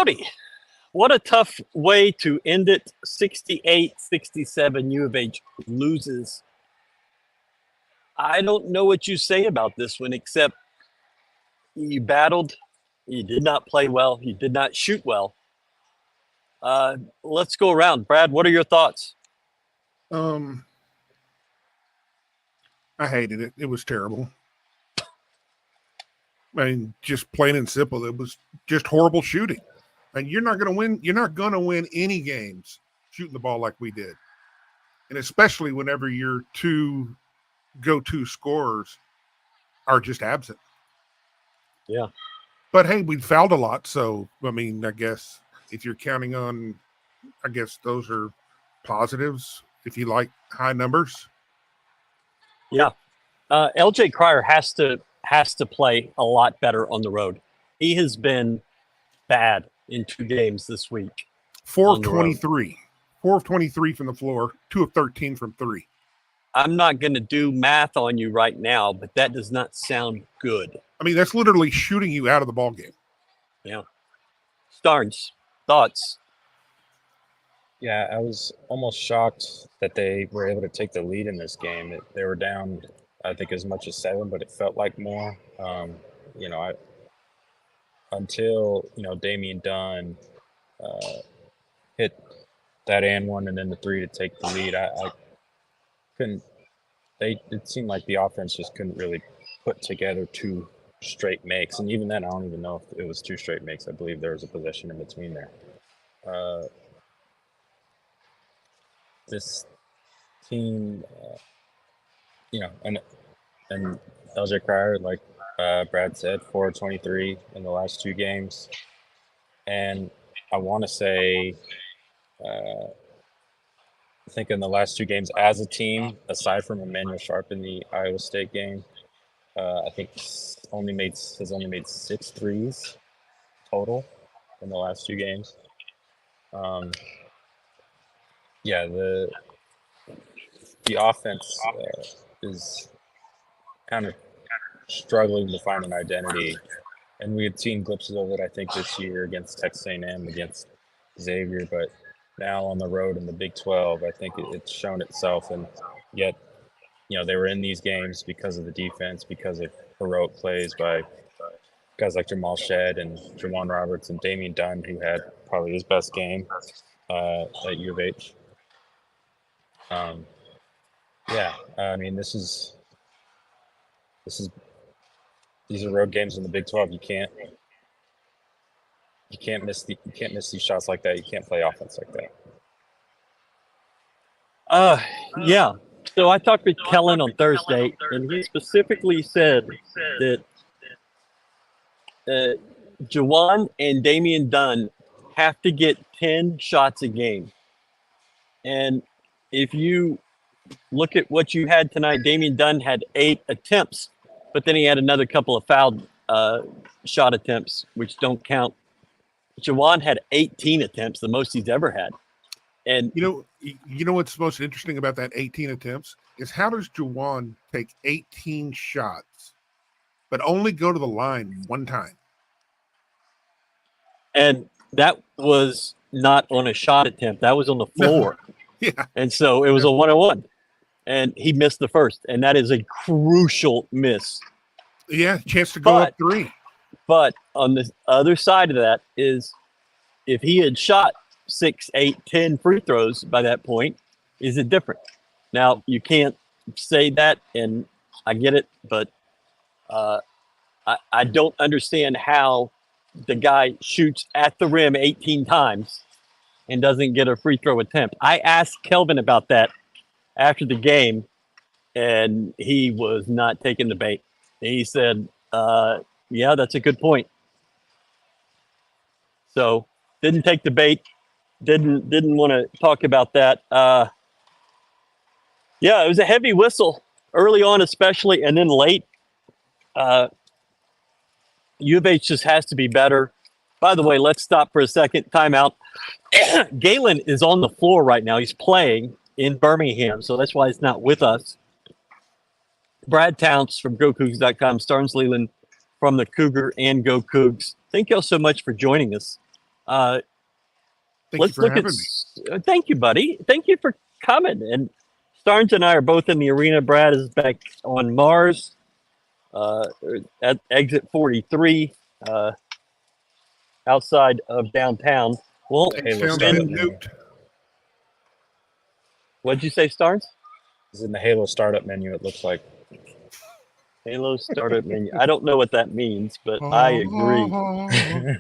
Howdy. What a tough way to end it. 68-67, U of H loses. I don't know what you say about this one, except you battled. You did not play well. You did not shoot well. Let's go around. Brad, what are your thoughts? I hated it. It was terrible. I mean, just plain and simple. It was just horrible shooting. And you're not going to win. You're not going to win any games shooting the ball like we did. And especially whenever your two go-to scorers are just absent. Yeah. But hey, we fouled a lot. So, I mean, I guess if you're counting on, I guess those are positives if you like high numbers. Yeah. LJ Cryer has to play a lot better on the road. He has been bad in 2 games this week. 4 of 23. 4 of 23 from the floor, 2 of 13 from 3. I'm not going to do math on you right now, but that does not sound good. I mean, that's literally shooting you out of the ball game. Yeah. Starnes, thoughts? Yeah, I was almost shocked that they were able to take the lead in this game. They were down, I think, as much as 7, but it felt like more. Until Damian Dunn hit that and one, and then the 3 to take the lead, I couldn't. It seemed like the offense just couldn't really put together 2 straight makes, and even then, I don't even know if it was 2 straight makes. I believe there was a possession in between there. This team, and LJ Cryer, like Brad said, 4 of 23 in the last 2 games. And I want to say, I think in the last 2 games as a team, aside from Emmanuel Sharp in the Iowa State game, I think has only made 6 threes total in the last 2 games. The offense is kind of struggling to find an identity, and we had seen glimpses of it, I think, this year against Texas A&M, against Xavier, but now on the road in the Big 12, I think it's shown itself, and yet, they were in these games because of the defense, because of heroic plays by guys like Jamal Shedd and Jawan Roberts and Damian Dunn, who had probably his best game at U of H. I mean, these are road games in the Big 12. You can't miss these shots like that. You can't play offense like that. Yeah. So I talked with Kellen on Thursday, and he specifically said that Jawan and Damian Dunn have to get 10 shots a game. And if you look at what you had tonight, Damian Dunn had 8 attempts, but then he had another couple of fouled shot attempts, which don't count. Jawan had 18 attempts, the most he's ever had. And you know what's most interesting about that 18 attempts is how does Jawan take 18 shots, but only go to the line 1 time? And that was not on a shot attempt. That was on the floor. Yeah. And so it was a 1-on-1. And he missed the first. And that is a crucial miss. Yeah, chance to go up 3. But on the other side of that is if he had shot 6, 8, 10 free throws by that point, is it different? Now, you can't say that, and I get it, but I don't understand how the guy shoots at the rim 18 times and doesn't get a free throw attempt. I asked Kelvin about that after the game, and he was not taking the bait. He said, yeah, that's a good point. So didn't take the bait. Didn't want to talk about that. Yeah, it was a heavy whistle early on, especially, and then late. U of H just has to be better. By the way, let's stop for a second. Timeout. Galen is on the floor right now. He's playing in Birmingham, so that's why he's not with us. Brad Tounce from GoCoogs.com, Starnes Leland from the Cougar and GoCoogs. Thank y'all so much for joining us. Thank you Let's for look at. having me. Thank you, buddy. Thank you for coming. And Starnes and I are both in the arena. Brad is back on Mars at exit 43 outside of downtown. Well, Halo Sounds a startup bit menu. nuked. what'd you say, Starnes? It's in the Halo startup menu. It looks like. Halo startup menu. I don't know what that means, but I agree.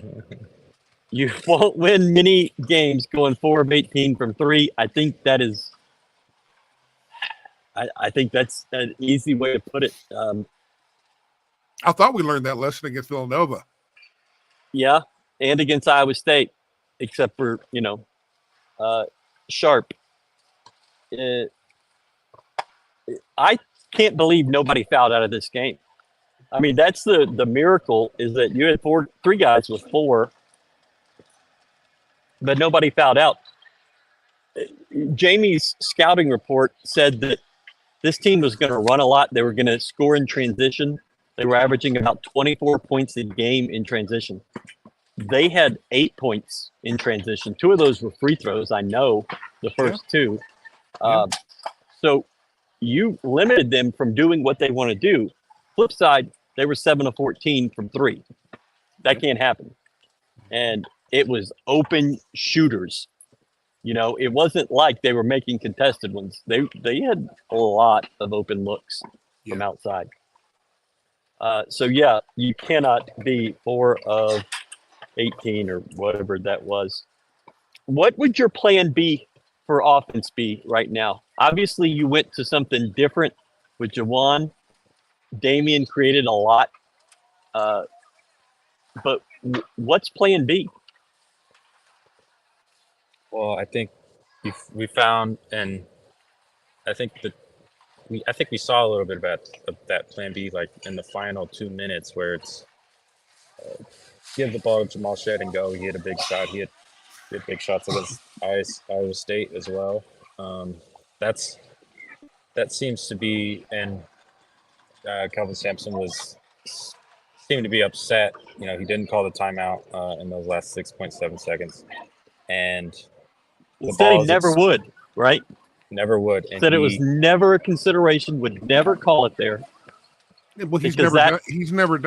You won't win many games going 4 of 18 from 3. I think that is. I think that's an easy way to put it. I thought we learned that lesson against Villanova. Yeah, and against Iowa State, except for Sharp. I can't believe nobody fouled out of this game. I mean, that's the miracle is that you had 3 guys with 4, but nobody fouled out. Jamie's scouting report said that this team was going to run a lot. They were going to score in transition. They were averaging about 24 points a game in transition. They had 8 points in transition. 2 of those were free throws. I know the first 2. So you limited them from doing what they want to do. Flip side, they were 7 of 14 from 3. That can't happen. And it was open shooters. It wasn't like they were making contested ones. They had a lot of open looks from outside. So you cannot be 4 of 18 or whatever that was. What would your plan be for offense be right now? Obviously, you went to something different with Jawan. Damian created a lot. But what's plan B? Well, I think we found, and I think we saw a little bit of that plan B, like in the final 2 minutes, where it's give the ball to Jamal Shed and go. He had a big shot. He had big shots against Iowa State as well. That seems to be, and Kelvin Sampson seemed to be upset. He didn't call the timeout in those last 6.7 seconds, and He said he never would, right? Never would. And said it was never a consideration, would never call it there. Well, he's never done it. He's never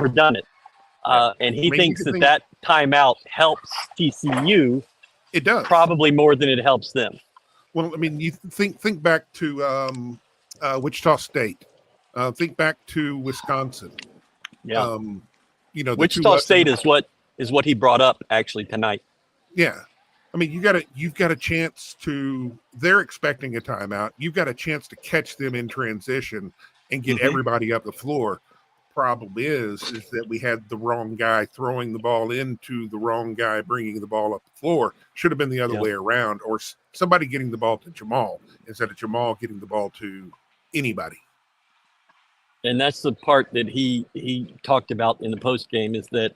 done it. And he thinks that timeout helps TCU. It does. Probably more than it helps them. Well, I mean, you think back to Wichita State. Think back to Wisconsin. Yeah. Wichita State is what he brought up actually tonight. Yeah. I mean, you've got a chance to. They're expecting a timeout. You've got a chance to catch them in transition and get everybody up the floor. Problem is that we had the wrong guy throwing the ball into the wrong guy bringing the ball up the floor. Should have been the other way around, or somebody getting the ball to Jamal instead of Jamal getting the ball to anybody. And that's the part that he talked about in the post game is that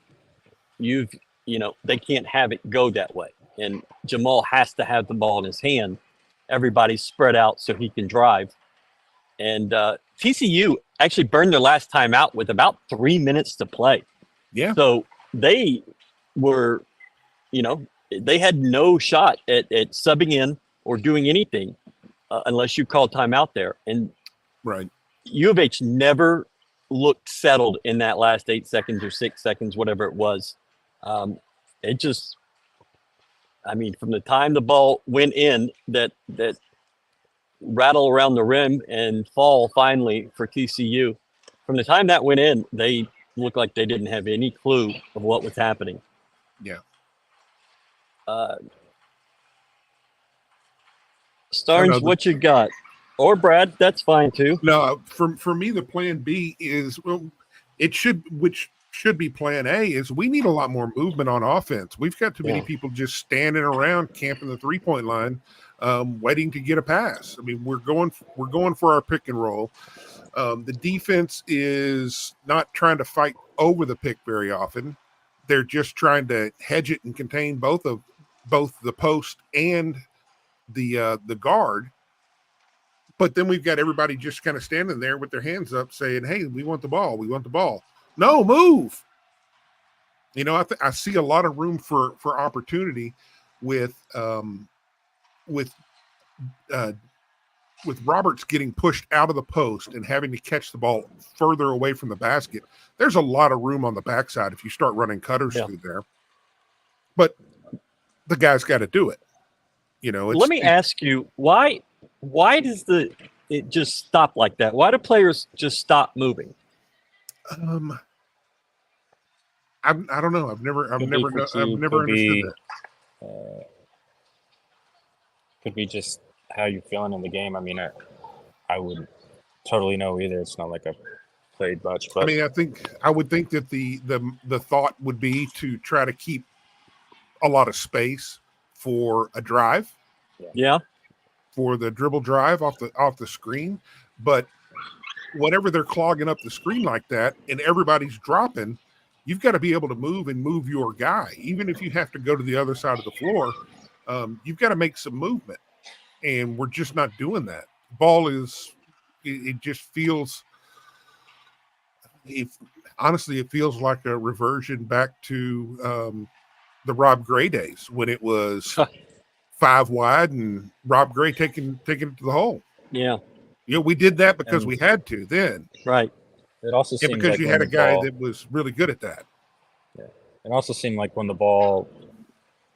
they can't have it go that way. And Jamal has to have the ball in his hand. Everybody's spread out so he can drive. And TCU actually burned their last time out with about 3 minutes to play. Yeah. So they were, they had no shot at subbing in or doing anything unless you call timeout there. And right. U of H never looked settled in that last 8 seconds or 6 seconds, whatever it was. From the time the ball went in, that rattle around the rim and fall finally for TCU, from the time that went in, they looked like they didn't have any clue of what was happening. Yeah. Starnes, what you got? Or Brad, that's fine too. No, for me, the plan B is which should be plan A is we need a lot more movement on offense. We've got too many people just standing around camping the 3-point line, waiting to get a pass. I mean, we're going for our pick and roll. The defense is not trying to fight over the pick very often. They're just trying to hedge it and contain both the post and the guard. But then we've got everybody just kind of standing there with their hands up saying, hey, we want the ball. We want the ball. No, move. I see a lot of room for opportunity with with uh, with Roberts getting pushed out of the post and having to catch the ball further away from the basket. There's a lot of room on the backside if you start running cutters through there. But the guy's got to do it. Let me ask you, why does it just stop like that? Why do players just stop moving? I don't know. I've never understood that. Could be just how you're feeling in the game. I mean, I wouldn't totally know either. It's not like I've played much, but I mean, I would think that the thought would be to try to keep a lot of space for a drive. Yeah. For the dribble drive off the screen, but whenever they're clogging up the screen like that and everybody's dropping, you've got to be able to move your guy, even if you have to go to the other side of the floor. You've got to make some movement, and we're just not doing that. Ball is, it just feels. Honestly, it feels like a reversion back to the Rob Gray days when it was 5 wide and Rob Gray taking it to the hole. Yeah. We did that because we had to then. Right. It also seemed because like you had a guy that was really good at that. Yeah. It also seemed like when the ball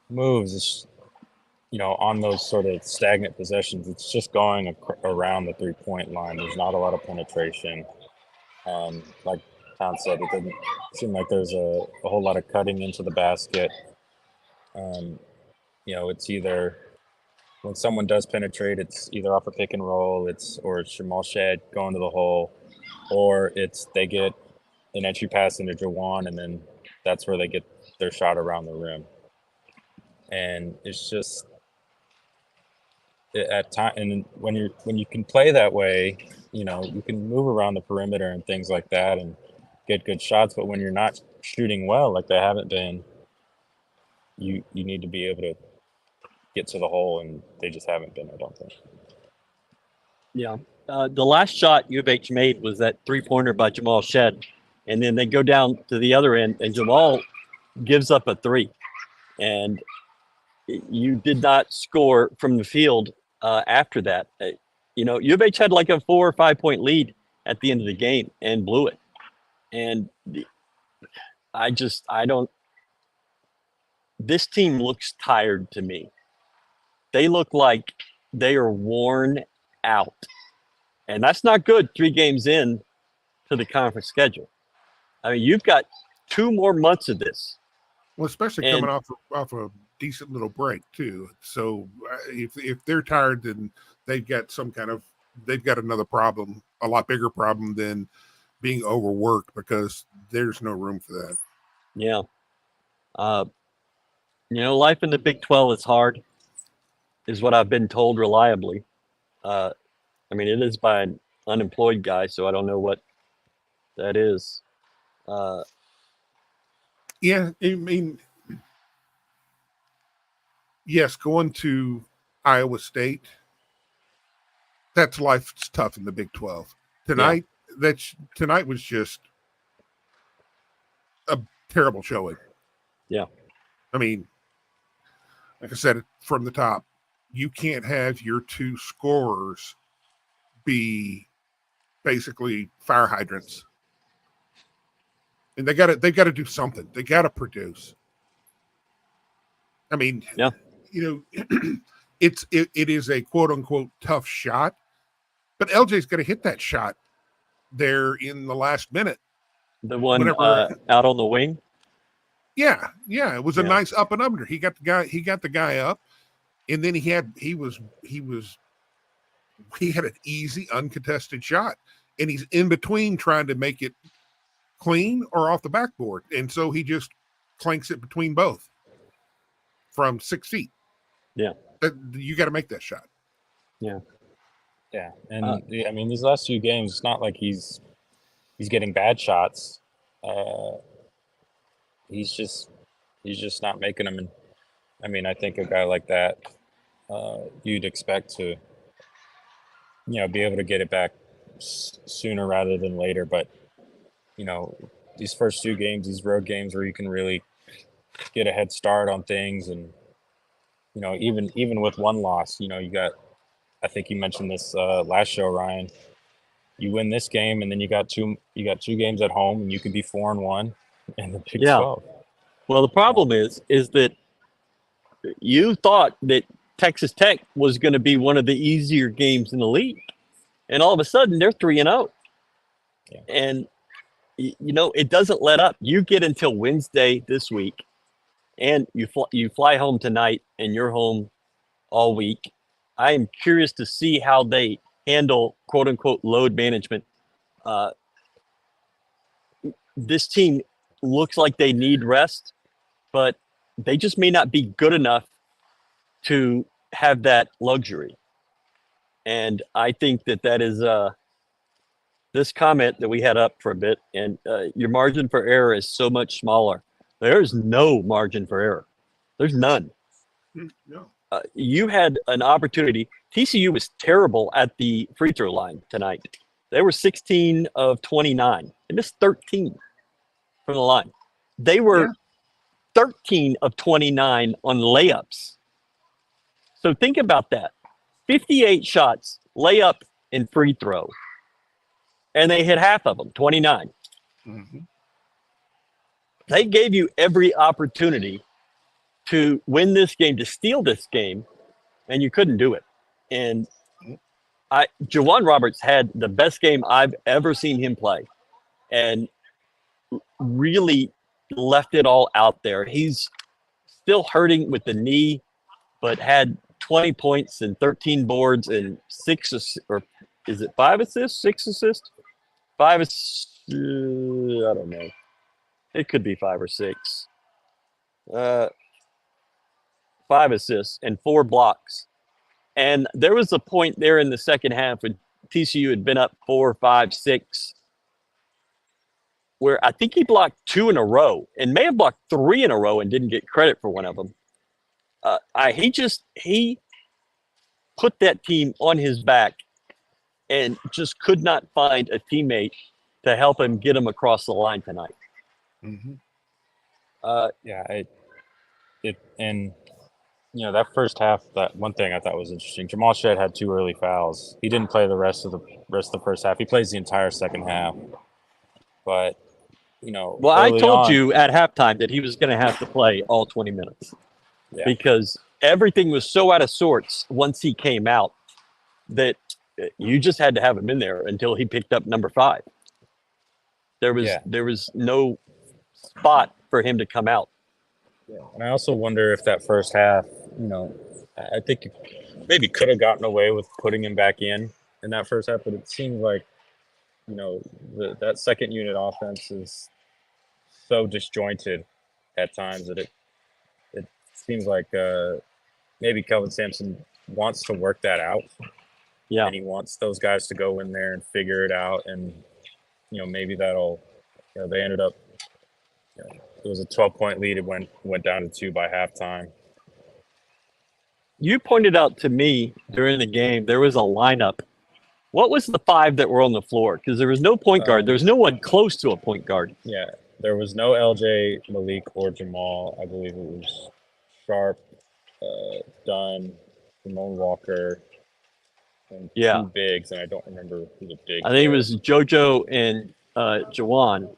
moves, it's, on those sort of stagnant possessions, it's just going around the 3-point line. There's not a lot of penetration. Like Tom said, it didn't seem like there's a whole lot of cutting into the basket. It's either when someone does penetrate, it's either off a pick and roll, or it's Jamal Shad going to the hole, or it's they get an entry pass into Jawan, and then that's where they get their shot around the rim. And it's just at time, and when you can play that way, you can move around the perimeter and things like that and get good shots. But when you're not shooting well, like they haven't been, you need to be able to get to the hole, and they just haven't been, I don't think. Yeah. The last shot U of H made was that 3-pointer by Jamal Shedd. And then they go down to the other end, and Jamal gives up a 3. And you did not score from the field after that. U of H had like a 4 or 5 point lead at the end of the game and blew it. And this team looks tired to me. They look like they are worn out. And that's not good 3 games in to the conference schedule. I mean, you've got 2 more months of this. Well, especially coming off a decent little break too. So if they're tired, then they've got another problem, a lot bigger problem than being overworked, because there's no room for that. Yeah. Life in the Big 12 is hard, is what I've been told reliably. It is by an unemployed guy, so I don't know what that is. Yeah, I mean, yes, going to Iowa State, that's life's tough in the Big 12. Tonight was just a terrible showing. Yeah. I mean, like I said from the top, you can't have your 2 scorers be basically fire hydrants. And they've got to do something. They got to produce. I mean, yeah. It is a quote unquote tough shot, but LJ's going to hit that shot there in the last minute. The one out on the wing. Yeah. It was a nice up and under. He got the guy up, and then he had an easy uncontested shot, and he's in between trying to make it clean or off the backboard, and so he just clanks it between both from 6 feet. Yeah, you got to make that shot. Yeah, and these last 2 games, it's not like he's getting bad shots. He's just not making them. And I think a guy like that, you'd expect to, be able to get it back sooner rather than later. But these first 2 games, these road games where you can really get a head start on things, and even with one loss, you got. I think you mentioned this last show, Ryan. You win this game, and then you got two games at home, and you could be 4-1 in the Big Yeah. 12. Well, the problem is that you thought that Texas Tech was going to be one of the easier games in the league, and all of a sudden they're 3-0. Yeah. And it doesn't let up. You get until Wednesday this week, and you fly home tonight, and you're home all week. I am curious to see how they handle "quote unquote" load management. This team looks like they need rest, but they just may not be good enough to have that luxury. And I think that is this comment that we had up for a bit, and your margin for error is so much smaller. There's no margin for error. There's none. No. You had an opportunity. TCU was terrible at the free throw line tonight. They were 16 of 29. They missed 13 from the line. They were 13 of 29 on layups. So think about that. 58 shots, layup and free throw. And they hit half of them, 29. Mm-hmm. They gave you every opportunity to win this game, to steal this game, and you couldn't do it. And Jawan Roberts had the best game I've ever seen him play, and really left it all out there. He's still hurting with the knee, but had 20 points and 13 boards and 5 assists, 6 assists? 5 assists, I don't know. It could be 5 or 6. 5 assists and 4 blocks. And there was a point there in the second half when TCU had been up 4, 5, 6, where I think he blocked 2 in a row and may have blocked 3 in a row and didn't get credit for one of them. He put that team on his back and just could not find a teammate to help him get him across the line tonight. Mm-hmm. That first half, that one thing I thought was interesting. Jamal Shedd had 2 early fouls. He didn't play the rest of the first half. He plays the entire second half. But well, I told you at halftime that he was going to have to play all 20 minutes because everything was so out of sorts once he came out that you just had to have him in there until he picked up number 5. There was no spot for him to come out. Yeah. And I also wonder if that first half, I think maybe could have gotten away with putting him back in that first half, but it seemed like, that second unit offense is so disjointed at times that it seems like maybe Kelvin Sampson wants to work that out. Yeah. And he wants those guys to go in there and figure it out. And, maybe that'll, they ended up, it was a 12-point lead. It went down to 2 by halftime. You pointed out to me during the game, there was a lineup. What was the 5 that were on the floor? Because there was no point guard. There was no one close to a point guard. Yeah. There was no LJ, Malik, or Jamal. I believe it was Sharp, Dunn, Ramon Walker, and 2 bigs, and I don't remember who the big. I think it was JoJo and Jawan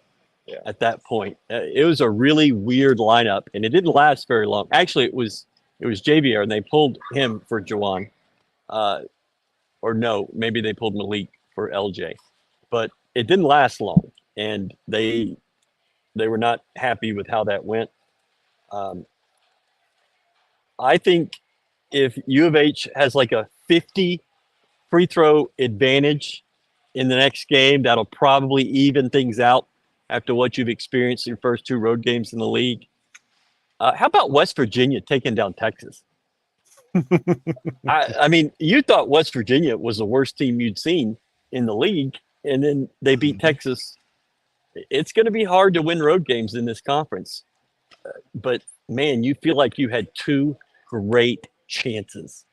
at that point. It was a really weird lineup, and it didn't last very long. Actually, it was JVR, and they pulled him for Jawan. Or no, maybe they pulled Malik for LJ. But it didn't last long, and they were not happy with how that went. I think if U of H has like a 50 free throw advantage in the next game, that'll probably even things out after what you've experienced in your first 2 road games in the league. How about West Virginia taking down Texas? I mean, you thought West Virginia was the worst team you'd seen in the league, and then they beat Texas. It's going to be hard to win road games in this conference. But, man, you feel like you had 2 great chances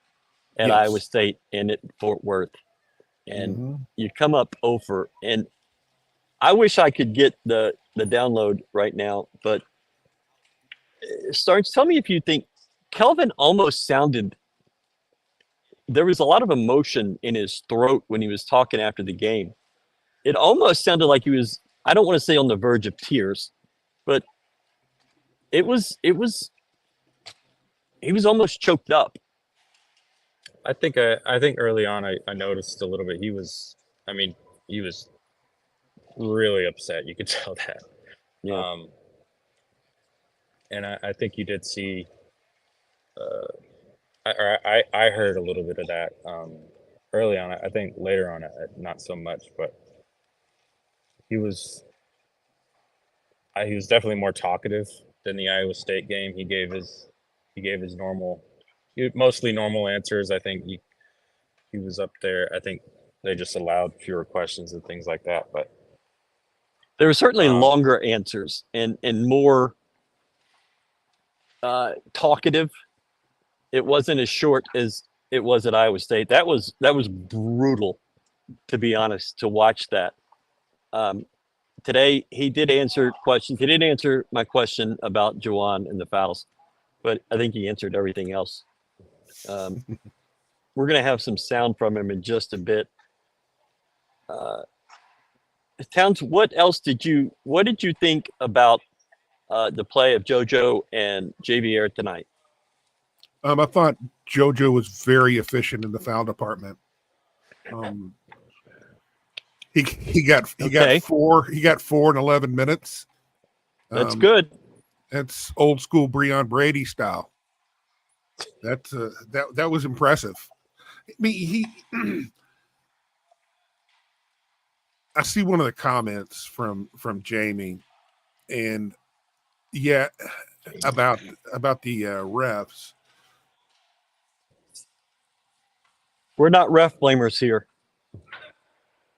at Iowa State and at Fort Worth. And you come up over. And I wish I could get the download right now, but Starnes, tell me if you think Kelvin almost sounded. There was a lot of emotion in his throat when he was talking after the game. It almost sounded like he was. I don't want to say on the verge of tears, but it was. He was almost choked up. I think early on I noticed a little bit. He was really upset. You could tell that. Yeah. And I think you did see. I heard a little bit of that early on. I think later on, not so much, but he was definitely more talkative than the Iowa State game. He gave his mostly normal answers. I think he was up there. I think they just allowed fewer questions and things like that. But there were certainly longer answers and more talkative. It wasn't as short as it was at Iowa State. That was brutal, to be honest, to watch that. Today, he did answer questions. He didn't answer my question about Juwan and the fouls, but I think he answered everything else. We're going to have some sound from him in just a bit. Towns, what did you think about the play of JoJo and JVR tonight? I thought JoJo was very efficient in the foul department. He got 4 in 11 minutes. That's good. That's old school Breon Brady style. That was impressive. I mean, I see one of the comments from Jamie, and about the refs. We're not ref blamers here.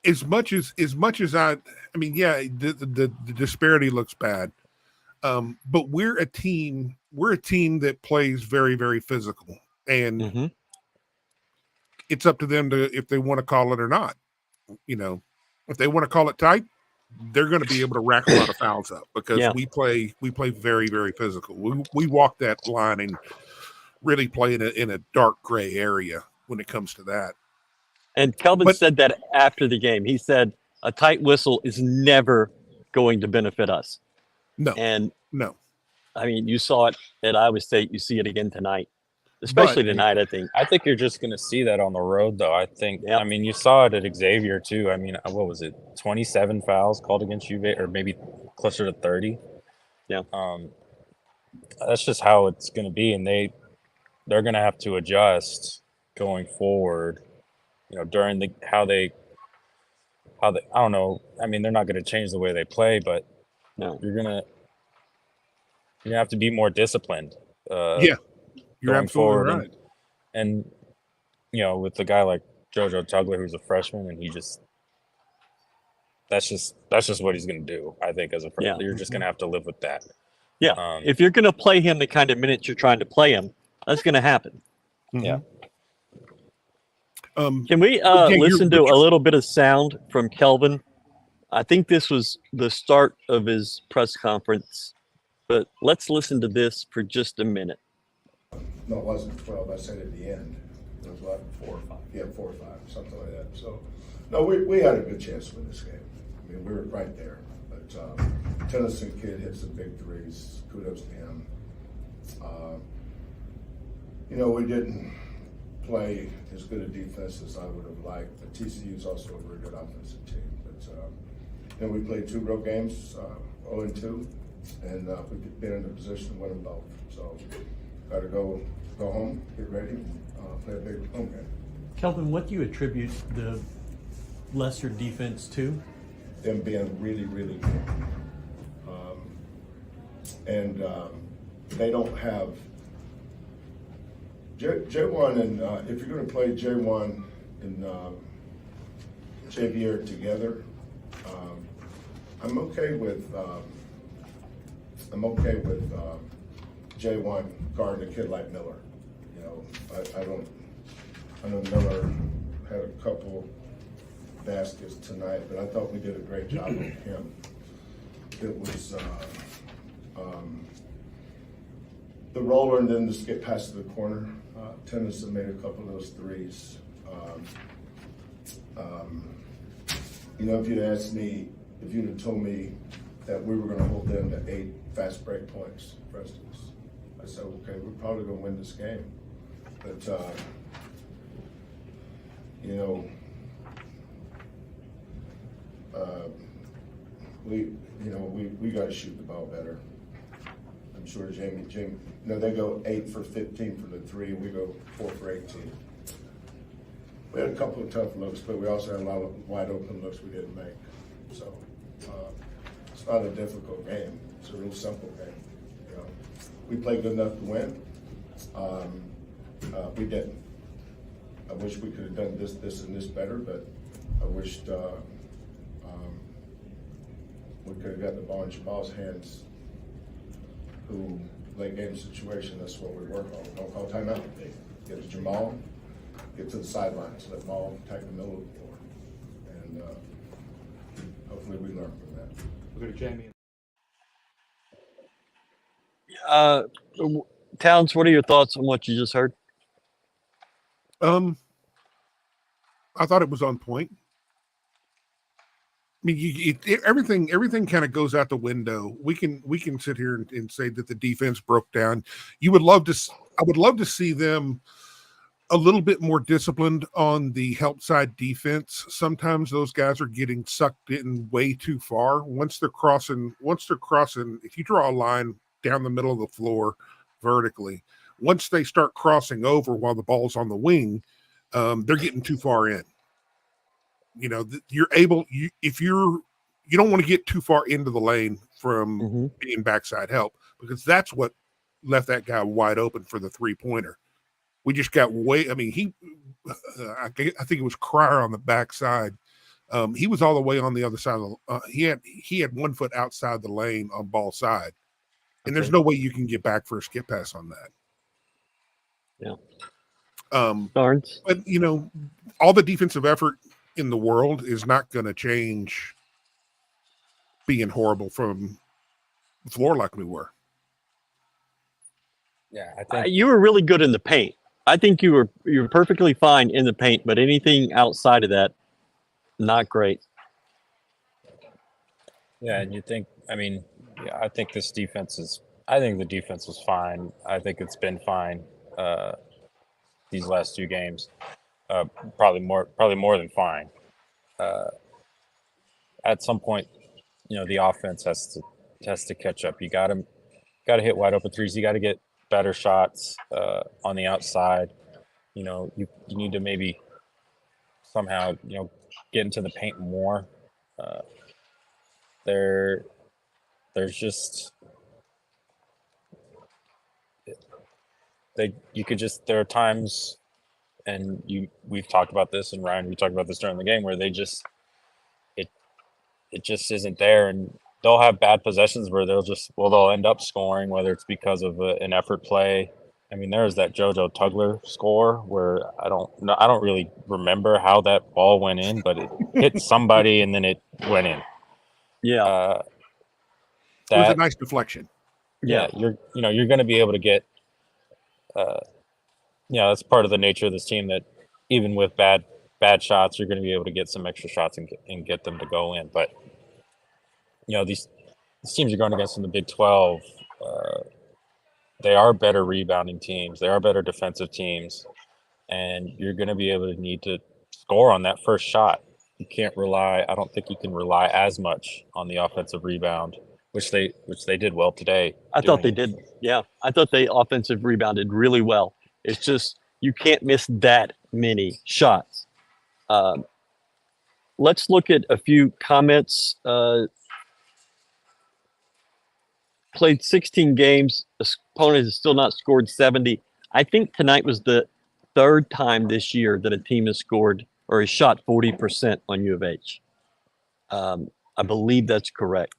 As much as I mean, the disparity looks bad. But we're a team that plays very, very physical, and it's up to them if they want to call it or not. You know, if they want to call it tight, they're going to be able to rack a lot of fouls up because we play very, very physical. We walk that line and really play in a dark gray area when it comes to that. And Kelvin said that after the game. He said a tight whistle is never going to benefit us. No. I mean, you saw it at Iowa State. You see it again tonight, especially tonight, I think. I think you're just going to see that on the road, though. I think, I mean, you saw it at Xavier, too. I mean, what was it, 27 fouls called against you, or maybe closer to 30? Yeah. That's just how it's going to be, and they're going to have to adjust going forward. You know, during how they I don't know. I mean, they're not going to change the way they play, but you're gonna have to be more disciplined. You're absolutely right. And you know, with a guy like JoJo Tugler, who's a freshman, and that's just what he's going to do. I think as a freshman, you're just going to have to live with that. Yeah, if you're going to play him the kind of minutes you're trying to play him, that's going to happen. Yeah. Can we listen to a little bit of sound from Kelvin? I think this was the start of his press conference, but let's listen to this for just a minute. No, it wasn't 12. I said at the end. It was what? 4 or 5. Yeah, 4 or 5, something like that. So, no, we had a good chance to win this game. I mean, we were right there. But Tennyson kid hit some big threes. Kudos to him. You know, we didn't play as good a defense as I would have liked. But TCU is also a very good offensive team. But you know, we played 2 road games, 0-2, and we've been in a position to win them both. So, got to go home, get ready, play a big home game. Kelvin, what do you attribute the lesser defense to? Them being really, really good. And they don't have J1 and if you're going to play J1 and JVR together, I'm okay with J1 guarding a kid like Miller. You know, I know Miller had a couple baskets tonight, but I thought we did a great job with him. It was the roller and then the skip pass to the corner. Tennyson made a couple of those threes. You know, if you'd asked me, if you'd have told me that we were going to hold them to 8 fast break points, for instance, I said, okay, we're probably going to win this game. But, you know, we got to shoot the ball better. I'm sure Jamie, they go 8 for 15 from the 3, and we go 4 for 18. We had a couple of tough looks, but we also had a lot of wide open looks we didn't make. So it's not a difficult game. It's a real simple game. You know, we played good enough to win. We didn't. I wish we could have done this, and this better, but I wished we could have got the ball in Jamal's hands. Who late game situation? That's what we work on. Don't call timeout. Get to Jamal. Get to the sidelines, let ball attack the middle of the floor, and hopefully we learn from that. We'll go to Jamie. Towns, what are your thoughts on what you just heard? I thought it was on point. I mean, everything kind of goes out the window. We can sit here and say that the defense broke down. I would love to see them a little bit more disciplined on the help side defense. Sometimes those guys are getting sucked in way too far. Once they're crossing, if you draw a line down the middle of the floor vertically, once they start crossing over while the ball's on the wing, they're getting too far in. You know, you don't want to get too far into the lane from being backside help, because that's what left that guy wide open for the 3-pointer. We just got I think it was Cryer on the backside. He was all the way on the other side of he had 1 foot outside the lane on ball side, and there's no way you can get back for a skip pass on that. Yeah. Barnes. But you know, all the defensive effort in the world is not going to change being horrible from the floor like we were. Yeah, I think You were really good in the paint. I think you were perfectly fine in the paint, but anything outside of that, not great. Yeah, and you think, I mean, yeah, I think the defense was fine. I think it's been fine these last 2 games. Probably more than fine. At some point, you know, the offense has to catch up. You got to hit wide open threes. You got to get better shots on the outside. You know, you need to maybe somehow, you know, get into the paint more. There's just there are times, and we've talked about this, and Ryan, we talked about this during the game, where it just isn't there, and they'll have bad possessions where they'll end up scoring, whether it's because of an effort play. I mean, there was that JoJo Tugler score where I don't really remember how that ball went in, but it hit somebody and then it went in. Yeah. It was a nice deflection. Yeah, you're going to be able to get. That's part of the nature of this team, that even with bad shots, you're going to be able to get some extra shots and get them to go in. But you know, these teams are going against in the Big 12. They are better rebounding teams. They are better defensive teams, and you're going to be able to need to score on that first shot. You can't rely. I don't think you can rely as much on the offensive rebound, which they did well today. I thought they did. Yeah, I thought they offensive rebounded really well. It's just you can't miss that many shots. Let's look at a few comments. Played 16 games. The opponent has still not scored 70. I think tonight was the 3rd time this year that a team has scored or has shot 40% on U of H. I believe that's correct.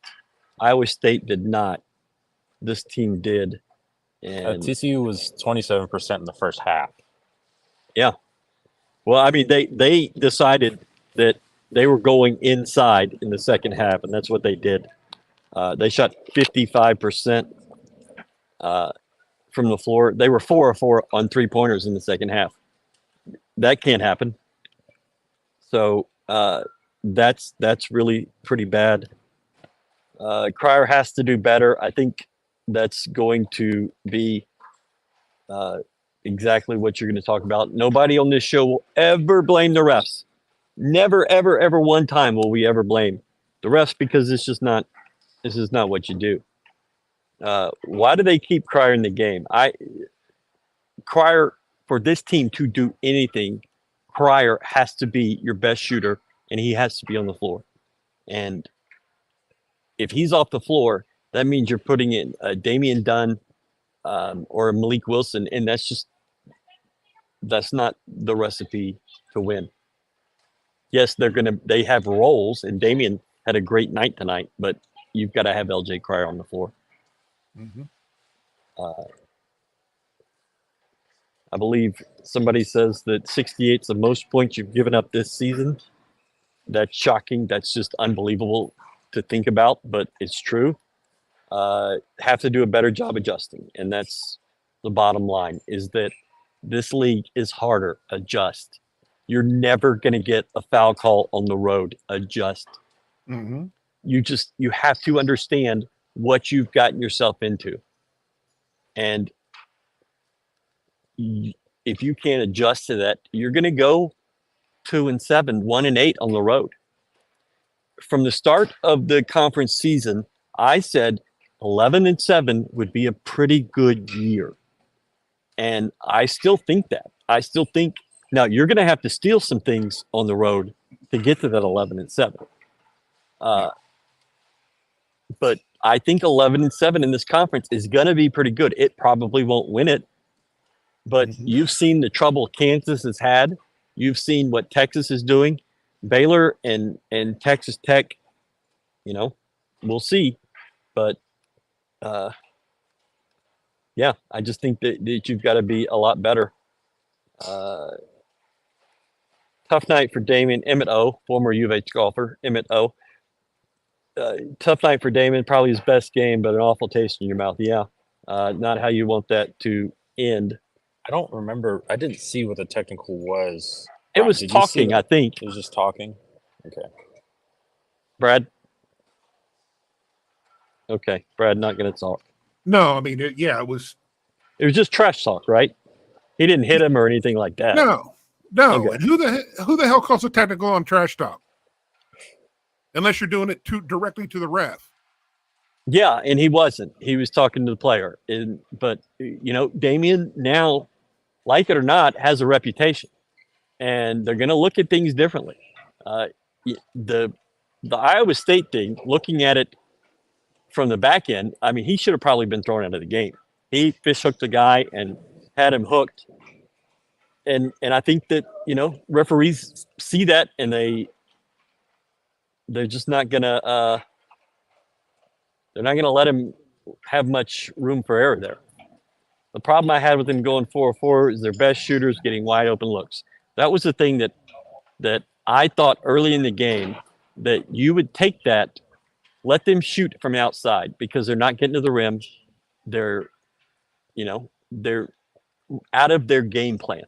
Iowa State did not. This team did. And TCU was 27% in the first half. Yeah. Well, I mean, they decided that they were going inside in the second half, and that's what they did. They shot 55%. from the floor. They were 4 of 4 on 3-pointers in the second half. That can't happen. So that's really pretty bad. Cryer has to do better. I think that's going to be exactly what you're going to talk about. Nobody on this show will ever blame the refs. Never, ever, ever one time will we ever blame the refs, because this is not what you do. Why do they keep Cryer in the game? Cryer, for this team to do anything, Cryer has to be your best shooter, and he has to be on the floor. And if he's off the floor, that means you're putting in Damian Dunn or Malik Wilson, and that's not the recipe to win. Yes, they have roles, and Damian had a great night tonight, but you've got to have LJ Cryer on the floor. Mm-hmm. I believe somebody says that 68 is the most points you've given up this season. That's shocking. That's just unbelievable to think about, but it's true. Have to do a better job adjusting, and that's the bottom line, is that this league is harder. Adjust. You're never going to get a foul call on the road. Adjust. Mm-hmm. You have to understand what you've gotten yourself into. And if you can't adjust to that, you're going to go 2-7, 1-8 on the road. From the start of the conference season, I said 11-7 would be a pretty good year. And I still think that. I still think now you're going to have to steal some things on the road to get to that 11-7. But I think 11-7 in this conference is going to be pretty good. It probably won't win it, but you've seen the trouble Kansas has had. You've seen what Texas is doing. Baylor and Texas Tech, we'll see. But yeah, I just think that you've got to be a lot better. Tough night for Damon. Emmett O, former U of H golfer. Emmett O. Tough night for Damon. Probably his best game, but an awful taste in your mouth. Yeah. Not how you want that to end. I don't remember. I didn't see what the technical was. It was talking, I think. It was just talking? Okay. Brad? Okay. Brad, not going to talk. No, I mean, it was. It was just trash talk, right? He didn't hit him or anything like that. No. Okay. And who the hell calls a technical on trash talk? Unless you're doing it directly to the ref. Yeah, and he wasn't. He was talking to the player. But Damian now, like it or not, has a reputation. And they're going to look at things differently. The Iowa State thing, looking at it from the back end, I mean, he should have probably been thrown out of the game. He fish hooked the guy and had him hooked. And I think that, referees see that, and they're just not going to let him have much room for error there. The problem I had with him going 4-4 is their best shooters getting wide open looks. That was the thing that I thought early in the game, that you would take that, let them shoot from outside, because they're not getting to the rim. They're out of their game plan.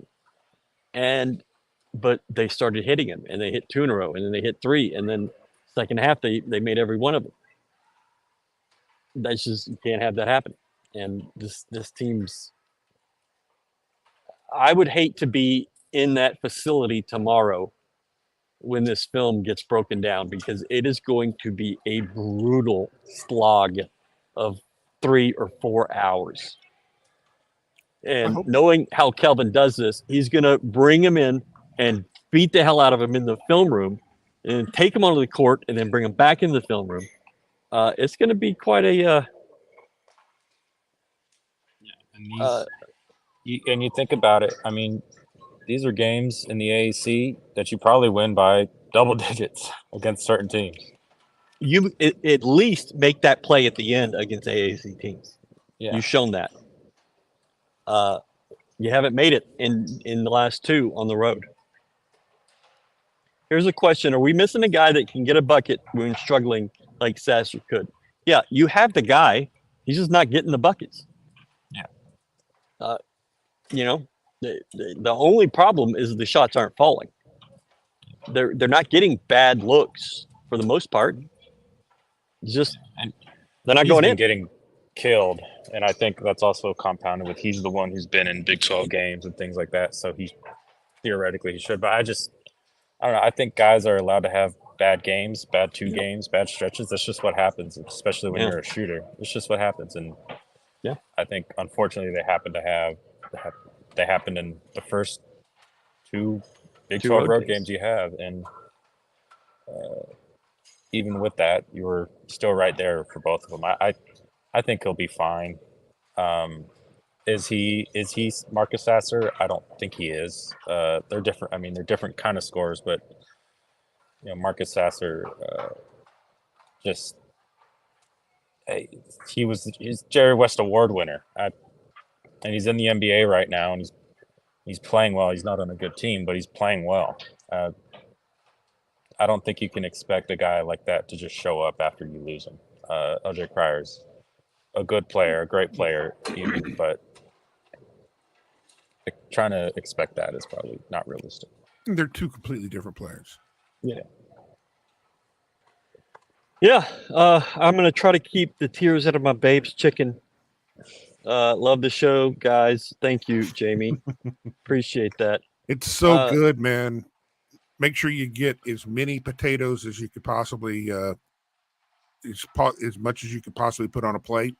But they started hitting him, and they hit 2 in a row, and then they hit 3, and then second half they made every one of them. That's just, you can't have that happen. And this team's, I would hate to be in that facility tomorrow when this film gets broken down, because it is going to be a brutal slog of 3 or 4 hours. And knowing how Kelvin does this, he's going to bring him in and beat the hell out of him in the film room, and take him onto the court, and then bring him back in the film room. It's going to be quite a. And you think about it. I mean, these are games in the AAC that you probably win by double digits against certain teams. You at least make that play at the end against AAC teams. Yeah. You've shown that. You haven't made it in the last 2 on the road. Here's a question. Are we missing a guy that can get a bucket when struggling like Sasser could? Yeah, you have the guy. He's just not getting the buckets. Yeah. you know, the only problem is the shots aren't falling. They're not getting bad looks for the most part. It's just they're not He's going been in. getting killed, and I think that's also compounded with he's the one who's been in Big 12 games and things like that. So he theoretically he should, but I don't know. I think guys are allowed to have bad games, bad two games, bad stretches. That's just what happens, especially when Yeah. you're a shooter. It's just what happens, and Yeah. I think unfortunately they happened in the first two Big 12 road games you have, and even with that, you were still right there for both of them. I think he'll be fine. Is he Marcus Sasser? I don't think he is. They're different. I mean, they're different kind of scores, but Marcus Sasser just he's Jerry West Award winner, and he's in the NBA right now, and he's playing well. He's not on a good team, but he's playing well. I don't think you can expect a guy like that to just show up after you lose him. LJ Cryer's a good player, a great player, even, but trying to expect that is probably not realistic. They're two completely different players. Yeah, I'm gonna try to keep the tears out of my babe's chicken. Love the show, guys. Thank you, Jamie. Appreciate that. It's so good, man. Make sure you get as many potatoes as you could possibly, as much as you could possibly put on a plate,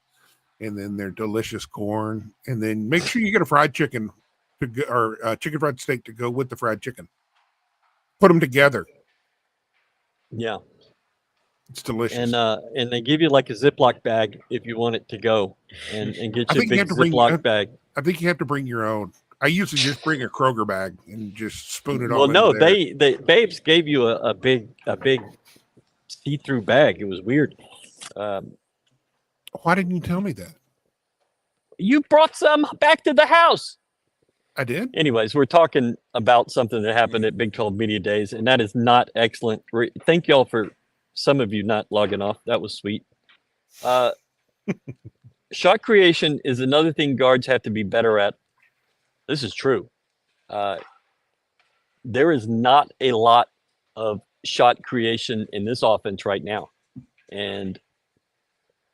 and then their delicious corn, and then make sure you get a fried chicken or chicken fried steak to go with the fried chicken. Put them together. Yeah. It's delicious. And they give you like a Ziploc bag if you want it to go, and get you a big Ziploc bag. I think you have to bring your own. I usually just bring a Kroger bag and just spoon it all. Well, no, they Babes gave you a big see-through bag. It was weird. Why didn't you tell me that? You brought some back to the house. I did. Anyways, we're talking about something that happened at Big 12 Media Days, and that is not excellent. Thank y'all for some of you not logging off. That was sweet. Shot creation is another thing guards have to be better at. This is true. There is not a lot of shot creation in this offense right now. And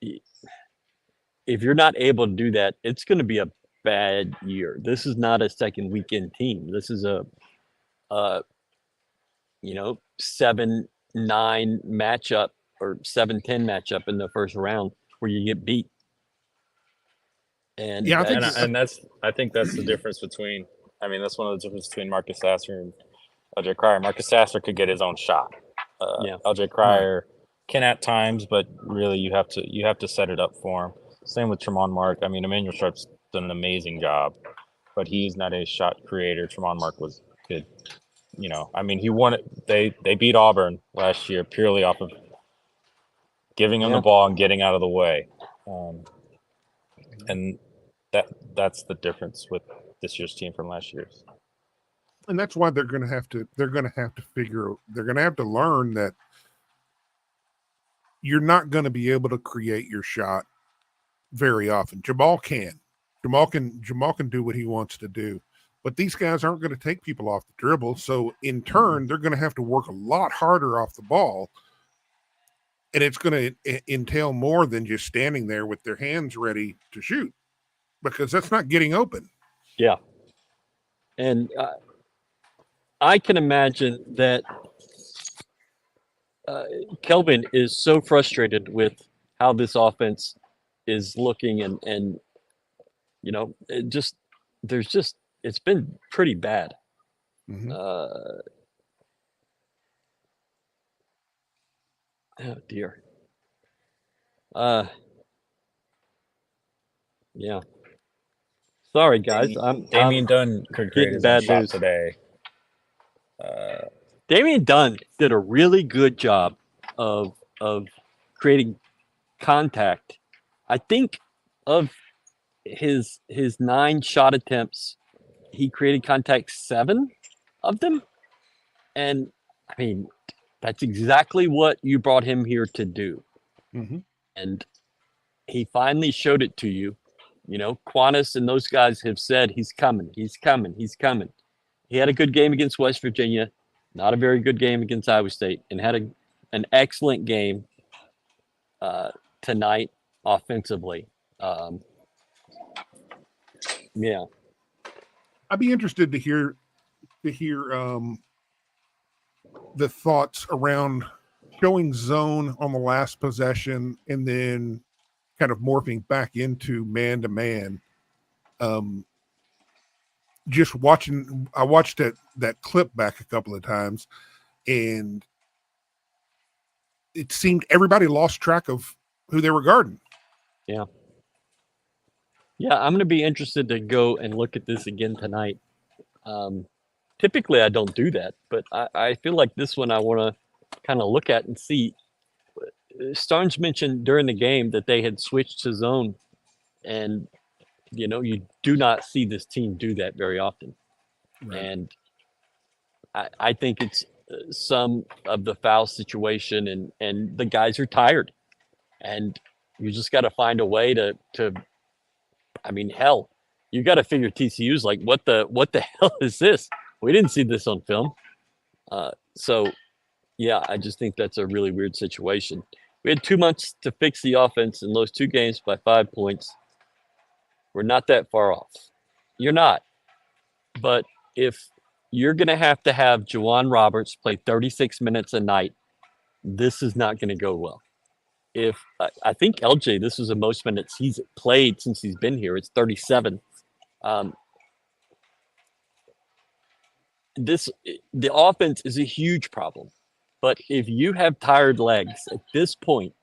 if you're not able to do that, it's going to be a bad year. This is not a second weekend team. This is a 7-9 matchup or 7-10 matchup in the first round where you get beat. And yeah, I think that's the difference between. I mean, that's one of the differences between Marcus Sasser and LJ Cryer. Marcus Sasser could get his own shot. LJ Cryer can at times, but really you have to set it up for him. Same with Tremont Mark. I mean, Emmanuel Sharp's done an amazing job, but he's not a shot creator. Tremont Mark was good. I mean, he won it. They beat Auburn last year purely off of giving him the ball and getting out of the way, and that's the difference with this year's team from last year's. And that's why they're going to have to learn that you're not going to be able to create your shot very often. Jamal can do what he wants to do, but these guys aren't going to take people off the dribble. So in turn, they're going to have to work a lot harder off the ball. And it's going to entail more than just standing there with their hands ready to shoot, because that's not getting open. Yeah. And I can imagine that Kelvin is so frustrated with how this offense is looking, and it's been pretty bad. Mm-hmm. Oh dear. Yeah. Sorry, guys. Damian Dunn could create his own shot today. Damian Dunn did a really good job of creating contact. I think of his 9 shot attempts, he created contact 7 of them. And I mean, that's exactly what you brought him here to do. Mm-hmm. And he finally showed it to you Quantis and those guys have said he's coming. He's coming. He's coming. He had a good game against West Virginia, not a very good game against Iowa State, and had an excellent game tonight offensively. Yeah. I'd be interested to hear the thoughts around showing zone on the last possession and then kind of morphing back into man-to-man. Just watching, I watched that clip back a couple of times, and it seemed everybody lost track of who they were guarding. Yeah. Yeah, I'm going to be interested to go and look at this again tonight. Typically, I don't do that, but I feel like this one I want to kind of look at and see. Starnes mentioned during the game that they had switched to zone, and you do not see this team do that very often. Right. And I think it's some of the foul situation, and the guys are tired, and you just got to find a way to. I mean, hell, you got to figure TCU's like, what the hell is this? We didn't see this on film. So, yeah, I just think that's a really weird situation. We had 2 months to fix the offense in those 2 games by 5 points. We're not that far off. You're not. But if you're going to have Juwan Roberts play 36 minutes a night, this is not going to go well. If I think LJ, this is the most minutes he's played since he's been here. It's 37. The offense is a huge problem, but if you have tired legs at this point,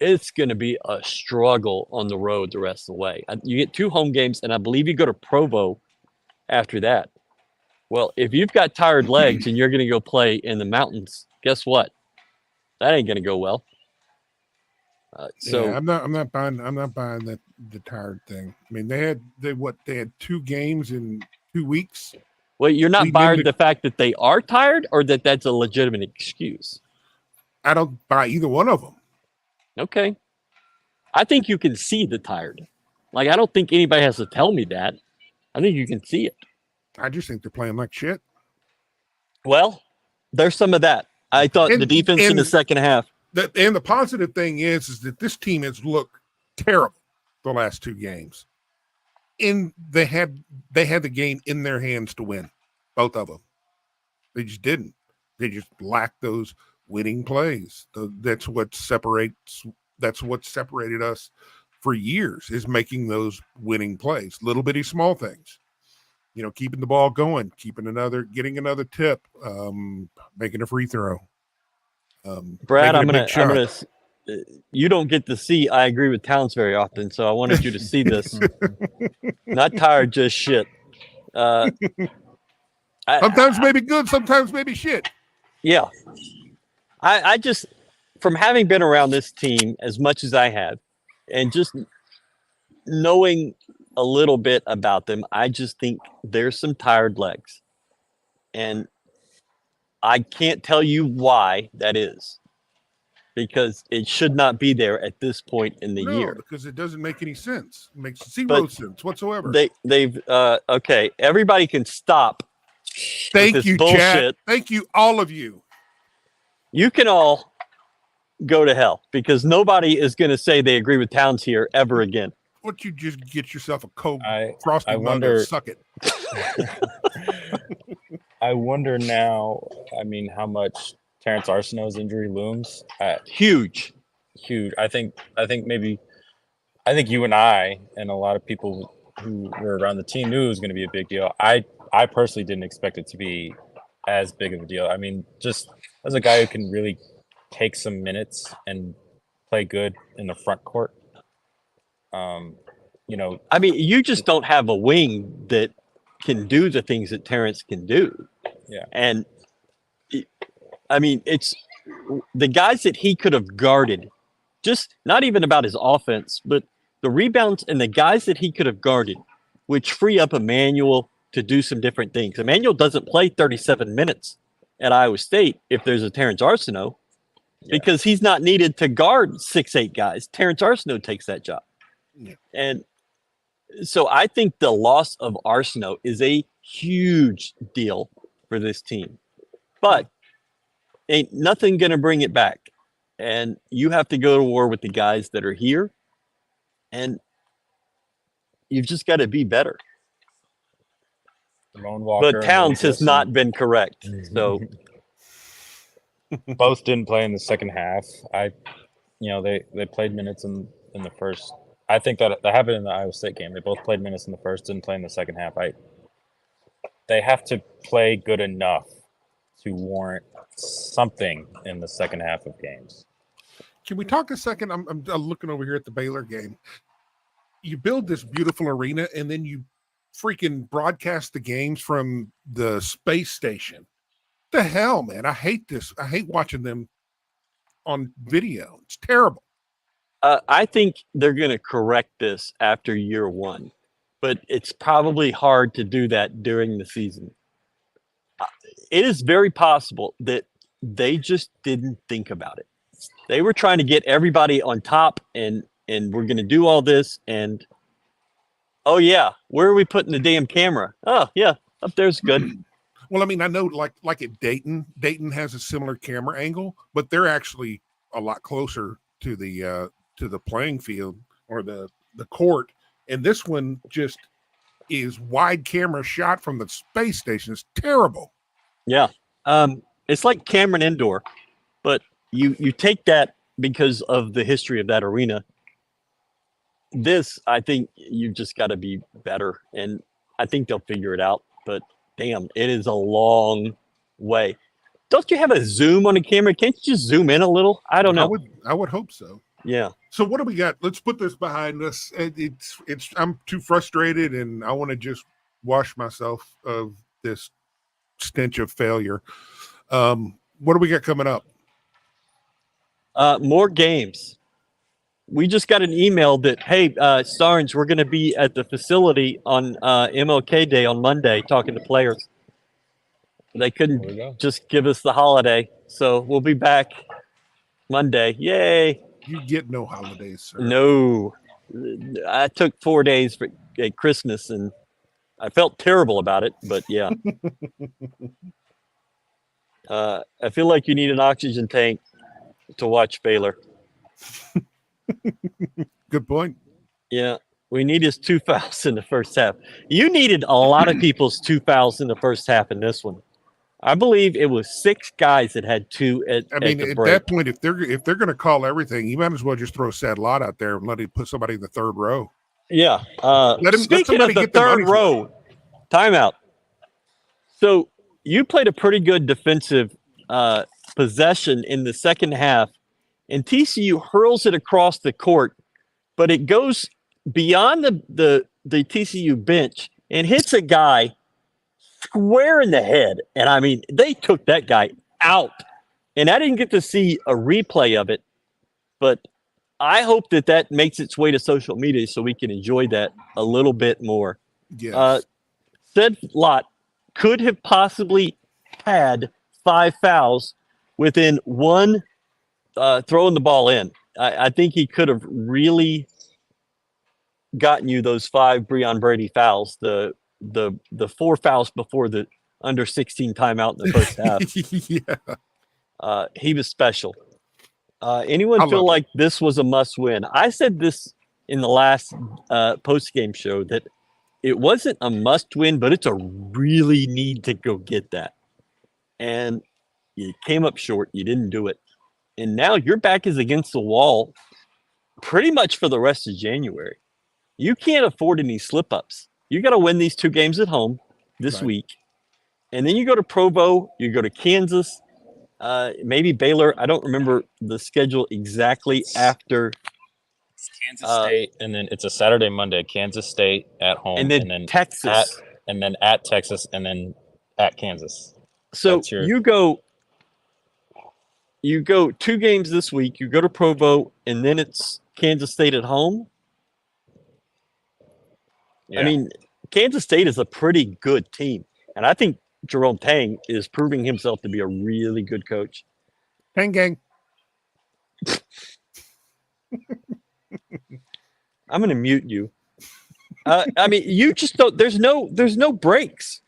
it's going to be a struggle on the road the rest of the way. You get 2 home games, and I believe you go to Provo after that. Well, if you've got tired legs and you're going to go play in the mountains, guess what? That ain't going to go well. I'm not buying that the tired thing. I mean, they had 2 games in 2 weeks. Well, you're not buying the fact that they are tired, or that's a legitimate excuse. I don't buy either one of them. Okay. I think you can see the tired. Like, I don't think anybody has to tell me that. I think you can see it. I just think they're playing like shit. Well, there's some of that. I thought the defense in the second half. And the positive thing is that this team has looked terrible the last 2 games. And they had the game in their hands to win, both of them. They just didn't. They just lacked those winning plays. That's what separated us for years, is making those winning plays, little bitty small things. Keeping the ball going, getting another tip, making a free throw. Brad, you don't get to see I agree with Towns very often, so I wanted you to see this. Not tired, just shit. Sometimes maybe good, sometimes maybe shit. Yeah. I just, from having been around this team as much as I have, and just knowing a little bit about them, I just think there's some tired legs. And I can't tell you why that is, because it should not be there at this point in the year. Because it doesn't make any sense. It makes zero sense whatsoever. Okay, everybody can stop. Thank you, bullshit. Chad. Thank you, all of you. You can all go to hell, because nobody is going to say they agree with Towns here ever again. Why don't you just get yourself a Coke frosting mug and suck it? I wonder now, how much Terrence Arsenault's injury looms. Huge. I think you and I and a lot of people who were around the team knew it was going to be a big deal. I personally didn't expect it to be as big of a deal. Just as a guy who can really take some minutes and play good in the front court. You just don't have a wing that can do the things that Terrence can do. Yeah. And it's the guys that he could have guarded, just not even about his offense, but the rebounds and the guys that he could have guarded, which free up Emmanuel to do some different things. Emmanuel doesn't play 37 minutes at Iowa State if there's a Terrence Arsenault, because he's not needed to guard 6'8" guys. Terrence Arsenault takes that job. Yeah. And so I think the loss of Arsenault is a huge deal for this team. But ain't nothing going to bring it back. And you have to go to war with the guys that are here. And you've just got to be better. Ramon Walker But and Towns Willie has not been correct. Gibson So both didn't play in the second half. They played minutes in the first. I think that happened in the Iowa State game. They both played minutes in the first, didn't play in the second half. They have to play good enough to warrant something in the second half of games. Can we talk a second? I'm looking over here at the Baylor game. You build this beautiful arena, and then you freaking broadcast the games from the space station. The hell, man! I hate this. I hate watching them on video. It's terrible. I think they're going to correct this after year one, but it's probably hard to do that during the season. It is very possible that they just didn't think about it. They were trying to get everybody on top, and we're going to do all this. And oh yeah, where are we putting the damn camera? Oh yeah, up there's good. Well, I mean, I know like at Dayton has a similar camera angle, but they're actually a lot closer to the playing field or the court. And this one just is wide camera shot from the space station. It's terrible. Yeah. It's like Cameron Indoor, but you take that because of the history of that arena. This, I think you just got to be better, and I think they'll figure it out. But damn, it is a long way. Don't you have a zoom on the camera? Can't you just zoom in a little? I don't know. I would hope so. Yeah. So what do we got? Let's put this behind us. It's I'm too frustrated, and I want to just wash myself of this stench of failure. What do we got coming up? More games. We just got an email that, hey, Starnes, we're going to be at the facility on MLK Day on Monday talking to players. They couldn't just give us the holiday, so we'll be back Monday. Yay. You get no holidays, sir. No. I took 4 days at Christmas, and I felt terrible about it, but yeah. I feel like you need an oxygen tank to watch Baylor. Good point. Yeah, we need his 2 fouls in the first half. You needed a lot of people's 2 fouls in the first half in this one. I believe it was 6 guys that had 2 at the break. That point, if they're going to call everything, you might as well just throw Sad Lot out there and let him put somebody in the third row. Yeah. Let Speaking of the third row, timeout. So you played a pretty good defensive possession in the second half, and TCU hurls it across the court, but it goes beyond the TCU bench and hits a guy square in the head. And I mean, they took that guy out. And I didn't get to see a replay of it, but I hope that makes its way to social media so we can enjoy that a little bit more. Yes. Said Lot could have possibly had 5 fouls within one throwing the ball in. I think he could have really gotten you those 5 Breon Brady fouls, the 4 fouls before the under 16 timeout in the first half. Yeah. He was special. Anyone feel like this was a must win? I said this in the last post game show that it wasn't a must win, but it's a really need to go get that. And you came up short. You didn't do it. And now your back is against the wall pretty much for the rest of January. You can't afford any slip ups. You got to win these 2 games at home this week. And then you go to Provo, you go to Kansas, maybe Baylor. I don't remember the schedule exactly after. It's Kansas State, and then it's a Saturday, Monday. Kansas State at home, and then Texas. And then at Texas, and then at Kansas. So you go 2 games this week. You go to Provo, and then it's Kansas State at home. Yeah. I mean, Kansas State is a pretty good team, and I think Jerome Tang is proving himself to be a really good coach. Tang gang. I'm going to mute you. I mean, you just don't. There's no breaks.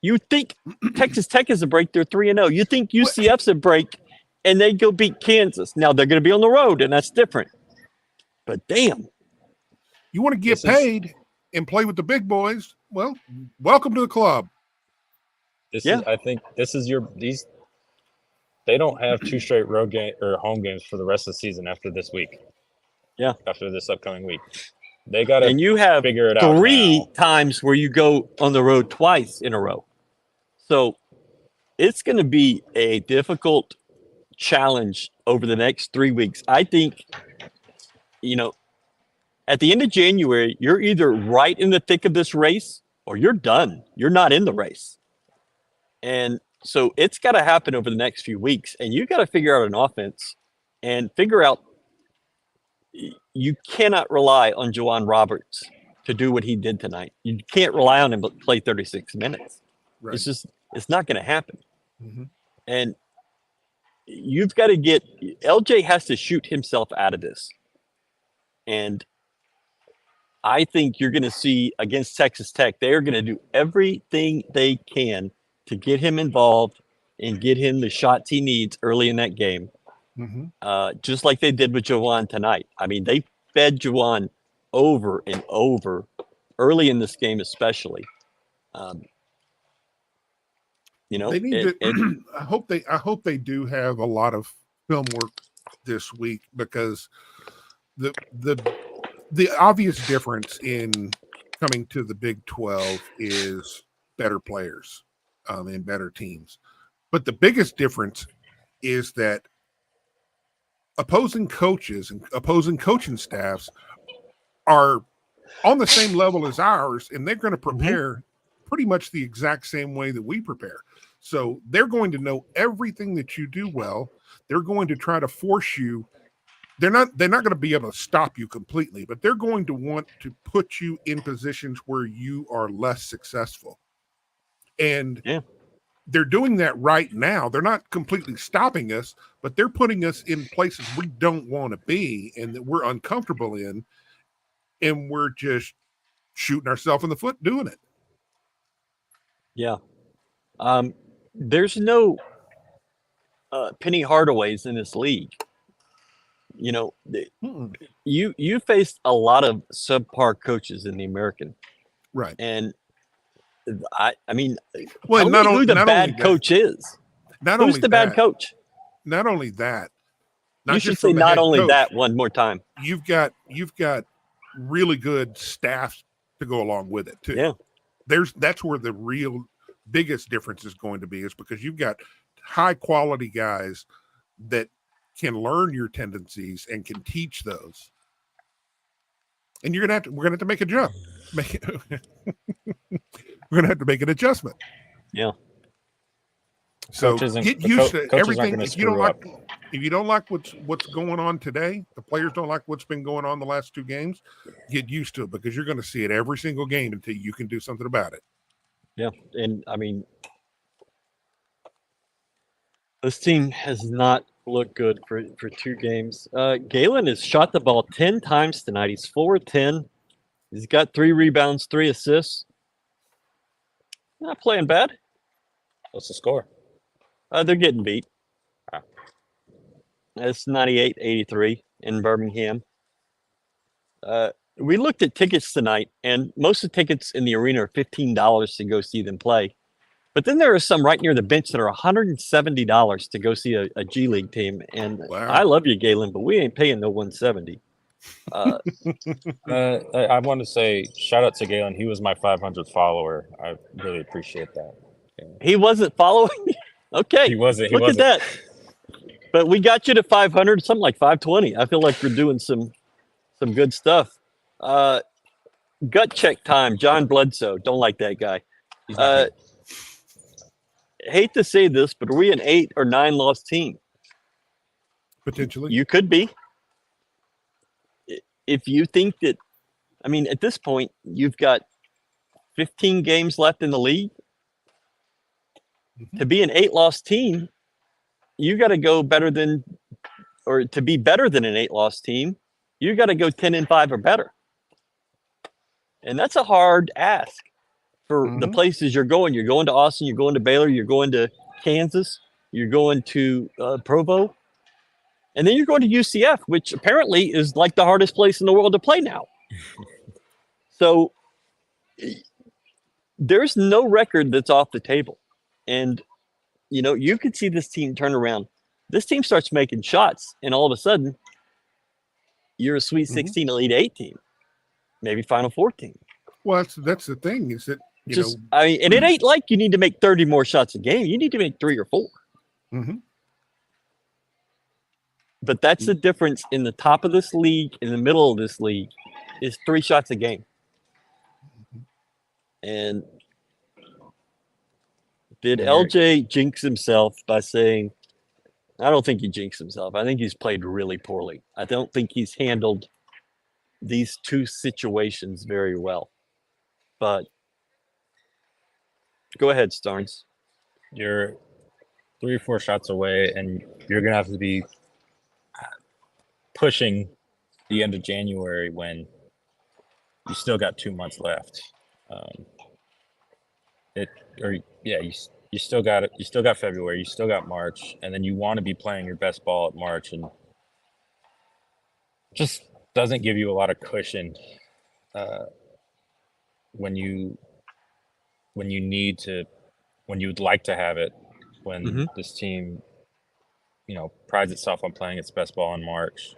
You think Texas Tech is a break? They're 3-0. You think UCF's a break, and they go beat Kansas. Now they're going to be on the road, and that's different. But damn, you want to get paid and play with the big boys? Well, welcome to the club. I think this is these. They don't have 2 straight road game or home games for the rest of the season after this week. Yeah, after this upcoming week, they got to. And you have figure it out 3 now. times where you go on the road twice in a row. So it's going to be a difficult challenge over the next 3 weeks. I think, at the end of January, you're either right in the thick of this race or you're done. You're not in the race. And so it's got to happen over the next few weeks. And you got to figure out an offense and figure out you cannot rely on Juwan Roberts to do what he did tonight. You can't rely on him to play 36 minutes. Right. It's not going to happen. Mm-hmm. And you've got to LJ has to shoot himself out of this. And I think you're going to see against Texas Tech, they're going to do everything they can to get him involved and get him the shots he needs early in that game. Mm-hmm. Just like they did with Juwan tonight. I mean, they fed Juwan over and over early in this game, especially. They need to. I hope they do have a lot of film work this week, because the obvious difference in coming to the Big 12 is better players and better teams. But the biggest difference is that opposing coaches and opposing coaching staffs are on the same level as ours, and they're going to prepare pretty much the exact same way that we prepare. So they're going to know everything that you do well. They're going to try to force you. They're not going to be able to stop you completely, but they're going to want to put you in positions where you are less successful. And they're doing that right now. They're not completely stopping us, but they're putting us in places we don't want to be and that we're uncomfortable in, and we're just shooting ourselves in the foot doing it. Yeah. There's no Penny Hardaways in this league. You faced a lot of subpar coaches in the American, right? And I mean, well, not who the bad coach is. Who's the bad coach? Not only that. You should say not only that one more time. You've got really good staff to go along with it too. Yeah, that's where the real biggest difference is going to be, is because you've got high quality guys that can learn your tendencies and can teach those. And we're gonna have to make a jump. We're gonna have to make an adjustment. Yeah. So get used to everything. If you don't like what's going on today, the players don't like what's been going on the last 2 games, get used to it, because you're going to see it every single game until you can do something about it. Yeah, and I mean, this team has not looked good for 2 games. Galen has shot the ball 10 times tonight. He's 4-10. He's got 3 rebounds, 3 assists. Not playing bad. What's the score? They're getting beat. It's 98-83 in Birmingham. We looked at tickets tonight, and most of the tickets in the arena are $15 to go see them play. But then there are some right near the bench that are $170 to go see a G League team. And wow. I love you, Galen, but we ain't paying no $170. I want to say shout out to Galen. He was my 500th follower. I really appreciate that. Yeah. He wasn't following? Okay. He wasn't. Look at that. But we got you to 500, something like 520. I feel like we're doing some good stuff. Gut check time. John Bledsoe. Don't like that guy. Hate to say this, but are we an 8 or 9 loss team? Potentially. You could be. If you think that, I mean, at this point, you've got 15 games left in the league. Mm-hmm. To be an 8-loss team, you got to go better than, or to be better than an 8-loss team, You got to go 10-5 or better. And that's a hard ask for the places you're going. You're going to Austin, you're going to Baylor, you're going to Kansas, you're going to Provo, and then you're going to UCF, which apparently is like the hardest place in the world to play now. So there's no record that's off the table. And, you could see this team turn around. This team starts making shots, and all of a sudden, you're a Sweet 16 Elite 8 team, maybe Final Four team. Well, that's the thing is that, and it ain't like you need to make 30 more shots a game. You need to make 3 or 4. Mm-hmm. But that's the difference in the top of this league, in the middle of this league, is 3 shots a game. And did LJ jinx himself by saying, I don't think he jinxed himself. I think he's played really poorly. I don't think he's handled these 2 situations very well. But go ahead, Starnes. You're 3 or 4 shots away, and you're going to have to be pushing the end of January when you still got 2 months left. You still got it. You still got February. You still got March, and then you want to be playing your best ball at March, and just doesn't give you a lot of cushion when you would like to have it. When this team, prides itself on playing its best ball in March.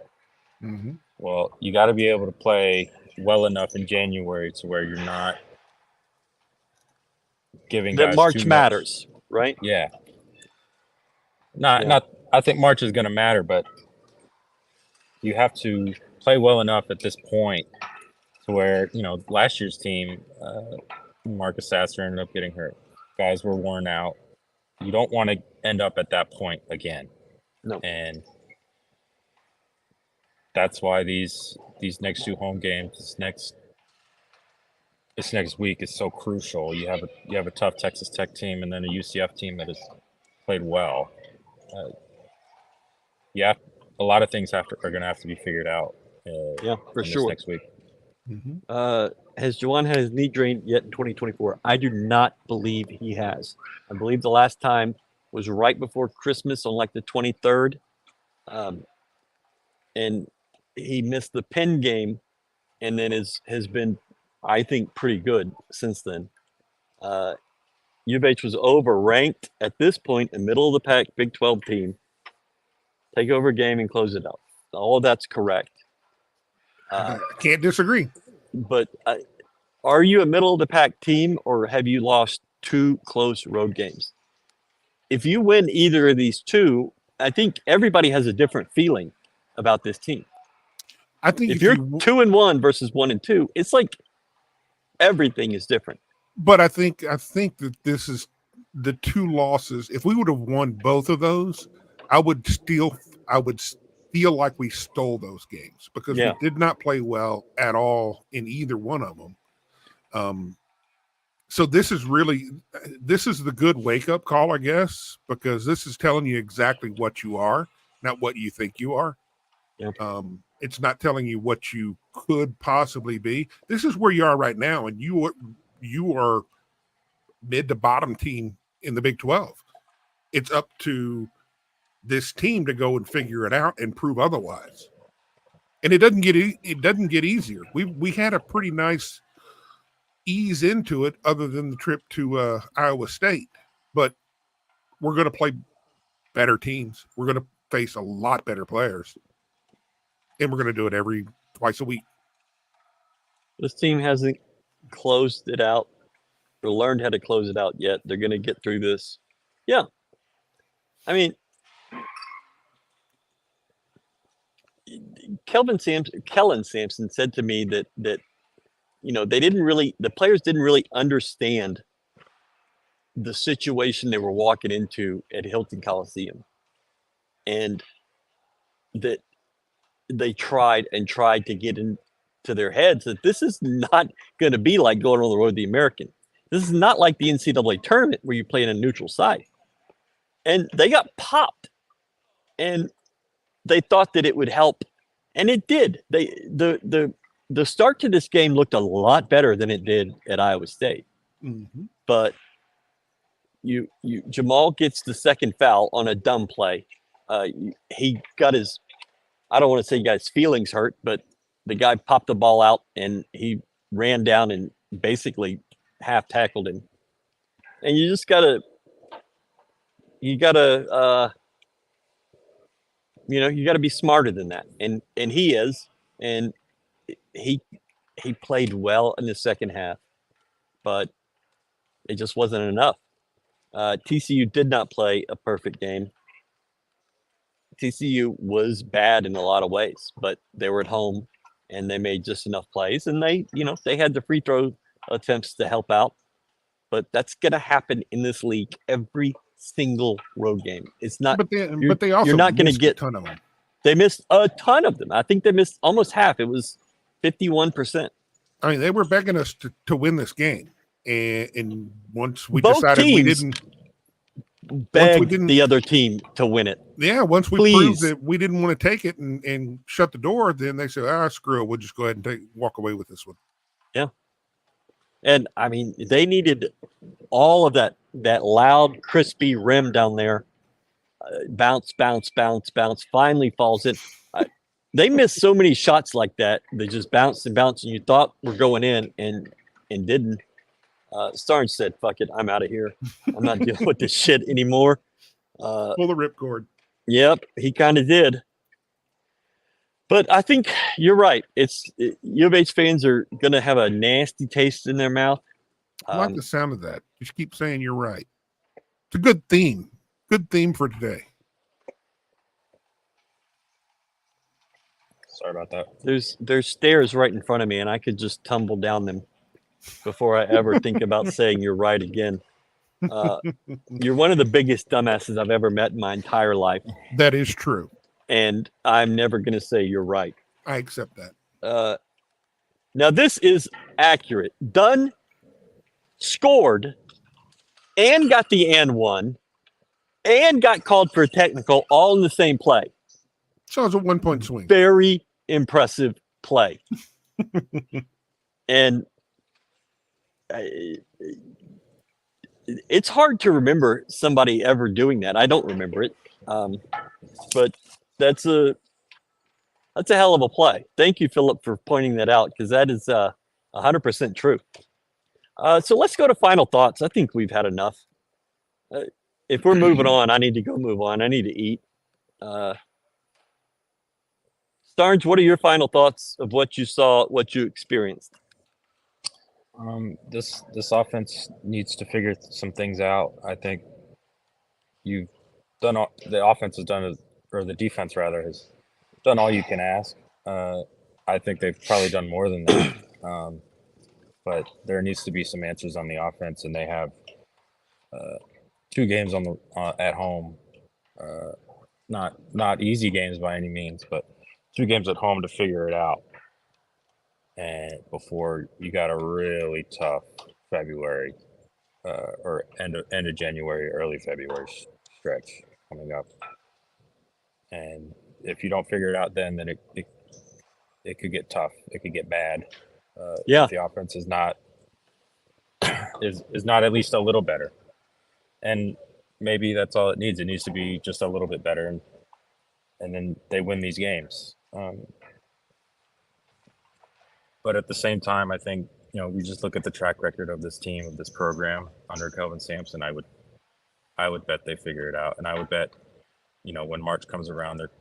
Mm-hmm. Well, you got to be able to play well enough in January to where you're not giving that guys March too matters, right? Yeah. Not. I think March is going to matter, but you have to play well enough at this point to where last year's team, Marcus Sasser ended up getting hurt. Guys were worn out. You don't want to end up at that point again. No. And that's why these next 2 home games, this next week is so crucial. You have a tough Texas Tech team and then a UCF team that has played well. A lot of things are going to have to be figured out. For sure. Next week. Mm-hmm. Has Juwan had his knee drained yet in 2024? I do not believe he has. I believe the last time was right before Christmas on like the 23rd. And he missed the Penn game and then has been, I think, pretty good since then. U of H was overranked at this point, a middle of the pack Big 12 team. Take over a game and close it out. All of that's correct. I can't disagree. But are you a middle of the pack team, or have you lost 2 close road games? If you win either of these 2, I think everybody has a different feeling about this team. I think if you're 2-1 versus 1-2, it's like everything is different. But I think that this is the 2 losses. If we would have won both of those, I would feel like we stole those games because we did not play well at all in either one of them. So this is the good wake-up call, I guess, because this is telling you exactly what you are, not what you think you are. Yep. It's not telling you what you could possibly be. This is where you are right now, and you are mid to bottom team in the Big 12. It's up to this team to go and figure it out and prove otherwise. And it doesn't get easier. We had a pretty nice ease into it other than the trip to Iowa State, but we're going to play better teams. We're going to face a lot better players, and we're going to do it twice a week. This team hasn't closed it out or learned how to close it out yet. They're going to get through this. Yeah. I mean, Kellen Sampson said to me that the players didn't really understand the situation they were walking into at Hilton Coliseum, and that they tried to get into their heads that this is not going to be like going on the road to the American. This is not like the NCAA tournament where you play in a neutral site. And they got popped, and they thought that it would help And it did. The start to this game looked a lot better than it did at Iowa State. Mm-hmm. But Jamal gets the second foul on a dumb play. He got his, I don't want to say he got his feelings hurt, but the guy popped the ball out and he ran down and basically half tackled him. And you just gotta you gotta be smarter than that. And he is, and he played well in the second half, but it just wasn't enough. TCU did not play a perfect game. TCU was bad in a lot of ways, but they were at home and they made just enough plays, and they had the free throw attempts to help out. But that's going to happen in this league every single road game. It's not. But they also you're not going to get a ton of them. They missed a ton of them. I think they missed almost half. It was 51%. I mean, they were begging us to win this game, and once we Both decided we teams didn't. Begged the other team to win it. Yeah, once we Please. proved that we didn't want to take it and shut the door, then they said, screw it, we'll just go ahead and walk away with this one. Yeah. And, I mean, they needed all of that loud, crispy rim down there. Bounce, finally falls in. They missed so many shots like that. They just bounced and bounced, and you thought were going in and didn't. Starnes said, fuck it, I'm out of here. I'm not dealing with this shit anymore. Pull the ripcord. Yep, he kind of did. But I think you're right. U of H fans are going to have a nasty taste in their mouth. I like the sound of that. Just keep saying you're right. It's a good theme. Good theme for today. Sorry about that. There's stairs right in front of me, and I could just tumble down them before I ever think about saying you're right again. You're one of the biggest dumbasses I've ever met in my entire life. That is true. And I'm never going to say you're right. I accept that. Now, this is accurate. Dunn scored and got the and one and got called for a technical all in the same play. So it was a 1-point swing. Very impressive play. And it's hard to remember somebody ever doing that. I don't remember it. But that's a hell of a play. Thank you, Philip, for pointing that out, because that is 100% true. So let's go to final thoughts. I think we've had enough. If we're moving on, I need to go move on. I need to eat. Starnes, what are your final thoughts of what you saw, what you experienced? This offense needs to figure some things out. I think you've done all, the offense has done, or the defense rather, has done all you can ask. I think they've probably done more than that. But there needs to be some answers on the offense, and they have 2 games on the at home. Not easy games by any means, but 2 games at home to figure it out. And before you got a really tough February or end of January, early February stretch coming up. And if you don't figure it out then it could get tough. It could get bad. If the offense is not at least a little better. And maybe that's all it needs. It needs to be just a little bit better, and then they win these games. But at the same time, I think, we just look at the track record of this team, of this program under Kelvin Sampson. I would bet they figure it out, and I would bet, when March comes around, they're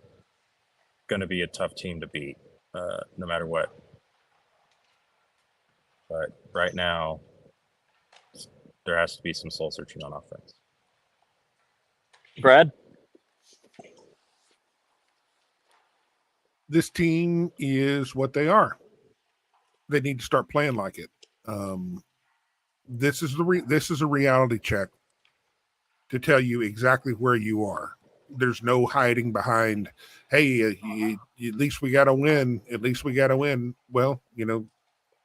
going to be a tough team to beat, no matter what. But right now, there has to be some soul searching on offense. Brad? This team is what they are. They need to start playing like it. This is a reality check to tell you exactly where you are. There's no hiding behind, hey, at least we got to win. At least we got to win. Well,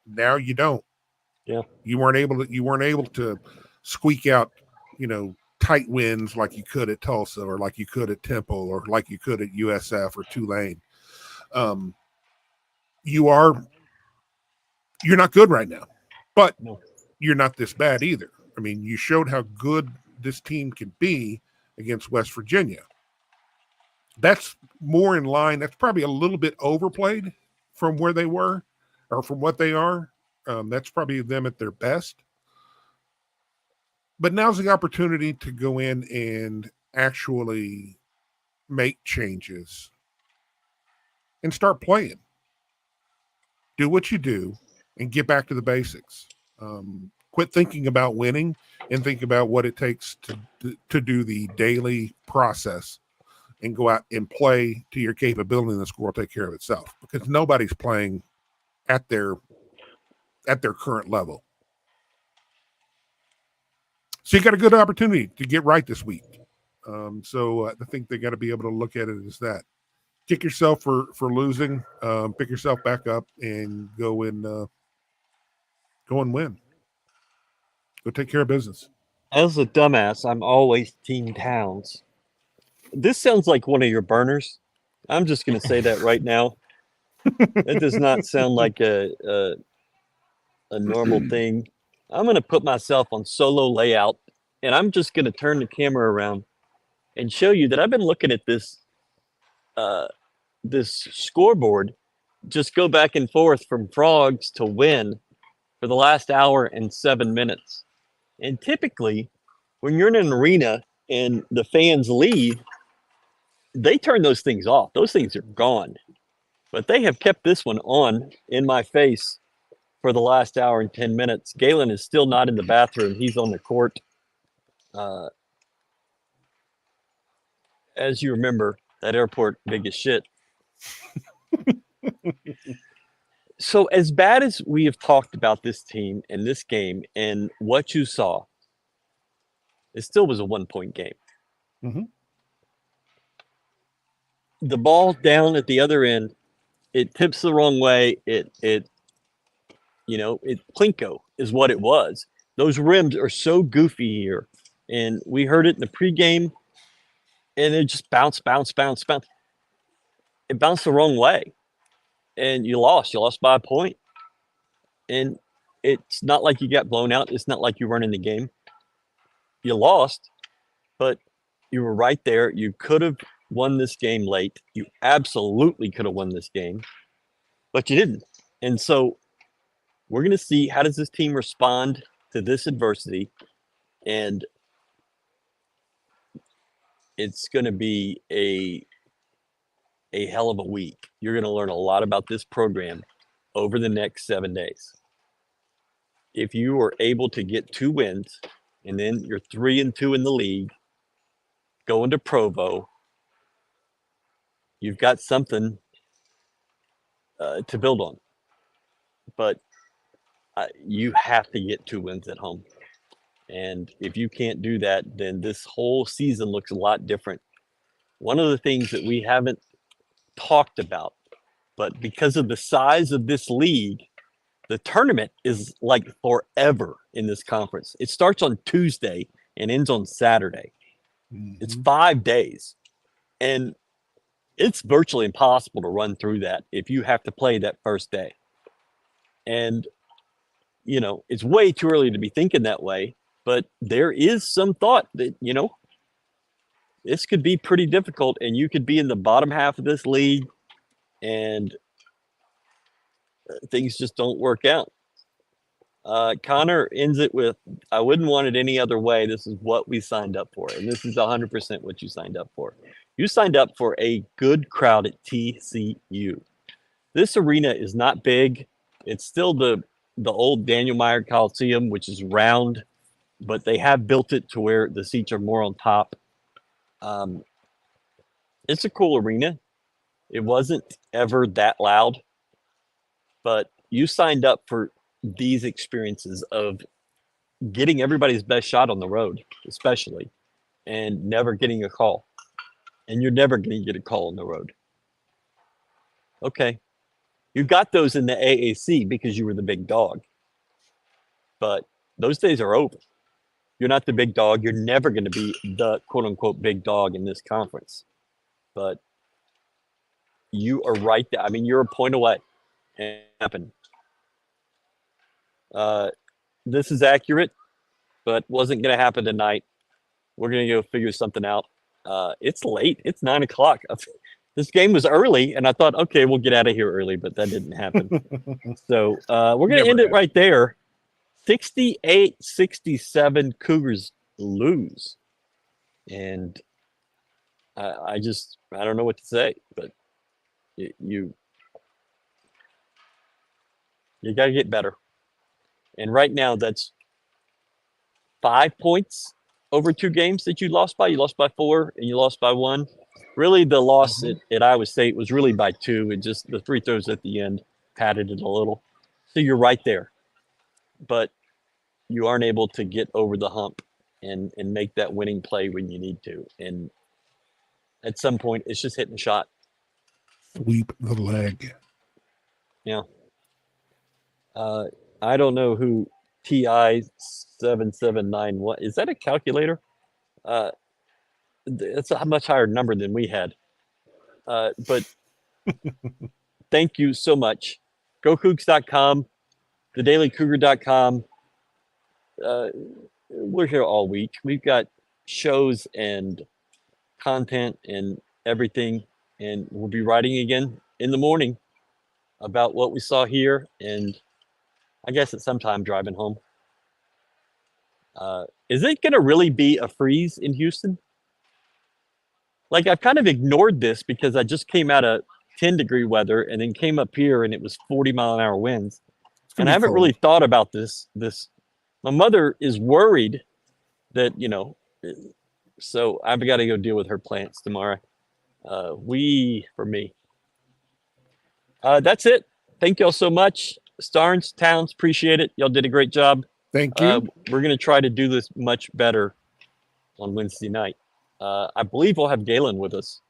now you don't. Yeah. You weren't able to squeak out, tight wins like you could at Tulsa, or like you could at Temple, or like you could at USF or Tulane. You're not good right now, but No. you're not this bad either. I mean, you showed how good this team can be against West Virginia. That's more in line. That's probably a little bit overplayed from where they were or from what they are. That's probably them at their best. But now's the opportunity to go in and actually make changes and start playing. Do what you do and get back to the basics. Quit thinking about winning and think about what it takes to do the daily process and go out and play to your capability, and the score will take care of itself, because nobody's playing at their current level. So you got a good opportunity to get right this week. So I think they got to be able to look at it as that. Kick yourself for losing, pick yourself back up, and go and win. Go take care of business. As a dumbass, I'm always Team Towns. This sounds like one of your burners. I'm just going to say that right now. It does not sound like a normal thing. I'm going to put myself on solo layout, and I'm just going to turn the camera around and show you that I've been looking at this scoreboard just go back and forth from Frogs to win for the last hour and 7 minutes. And typically, when you're in an arena and the fans leave, they turn those things off. Those things are gone. But they have kept this one on in my face for the last hour and 10 minutes. Galen is still not in the bathroom. He's on the court. As you remember, that airport big as shit. So as bad as we have talked about this team and this game and what you saw, it still was a 1-point game. Mm-hmm. The ball down at the other end, it tips the wrong way. Plinko is what it was. Those rims are so goofy here. And we heard it in the pregame, and it just bounce. It bounced the wrong way. And you lost. You lost by a point. And it's not like you got blown out. It's not like you weren't in the game. You lost, but you were right there. You could have won this game late. You absolutely could have won this game, but you didn't. And so we're going to see, how does this team respond to this adversity? And it's going to be a hell of a week. You're going to learn a lot about this program over the next 7 days. If you are able to get 2 wins, and then you're 3-2 in the league, going to Provo, you've got something to build on. But you have to get 2 wins at home. And if you can't do that, then this whole season looks a lot different. One of the things that we haven't talked about, but because of the size of this league, the tournament is like forever in this conference. It starts on Tuesday and ends on Saturday. Mm-hmm. It's 5 days. And it's virtually impossible to run through that if you have to play that first day. And, it's way too early to be thinking that way, but there is some thought that, this could be pretty difficult, and you could be in the bottom half of this league and things just don't work out. Connor ends it with, I wouldn't want it any other way. This is what we signed up for. And this is 100% what you signed up for. You signed up for a good crowd at TCU. This arena is not big. It's still the old Daniel Meyer Coliseum, which is round, but they have built it to where the seats are more on top. It's a cool arena. It wasn't ever that loud, but you signed up for these experiences of getting everybody's best shot on the road, especially, and never getting a call. And you're never going to get a call on the road. Okay. You got those in the AAC because you were the big dog. But those days are over. You're not the big dog. You're never going to be the quote unquote big dog in this conference. But you are right there. I mean, you're a point away. And it happened. This is accurate, but wasn't going to happen tonight. We're going to go figure something out. It's late. It's 9 o'clock. This game was early, and I thought, okay, we'll get out of here early, but that didn't happen. So we're going to end it right there. 68-67 Cougars lose. And I don't know what to say, but you got to get better. And right now, that's 5 points over 2 games that you lost by. You lost by 4 and you lost by 1. Really, the loss at Iowa State was really by 2. It just the free throws at the end padded it a little. So you're right there. But you aren't able to get over the hump and make that winning play when you need to. And at some point, it's just hitting a shot. Sweep the leg. Yeah. I don't know who TI779, what is that a calculator? It's a much higher number than we had. But thank you so much. GoCoogs.com, thedailycougar.com. We're here all week. We've got shows and content and everything. And we'll be writing again in the morning about what we saw here. And I guess at some time driving home. Is it going to really be a freeze in Houston? Like, I've kind of ignored this because I just came out of 10-degree weather and then came up here and it was 40-mile-an-hour winds. And I haven't really thought about this. My mother is worried that, so I've got to go deal with her plants tomorrow. For me. That's it. Thank y'all so much. Starnes, Towns, appreciate it. Y'all did a great job. Thank you. We're going to try to do this much better on Wednesday night. I believe we'll have Galen with us,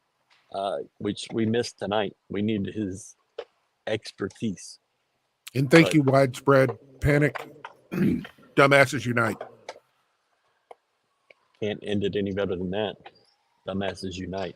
which we missed tonight. We need his expertise. And thank you, Widespread Panic. Dumbasses Unite. Can't end it any better than that. Dumbasses Unite.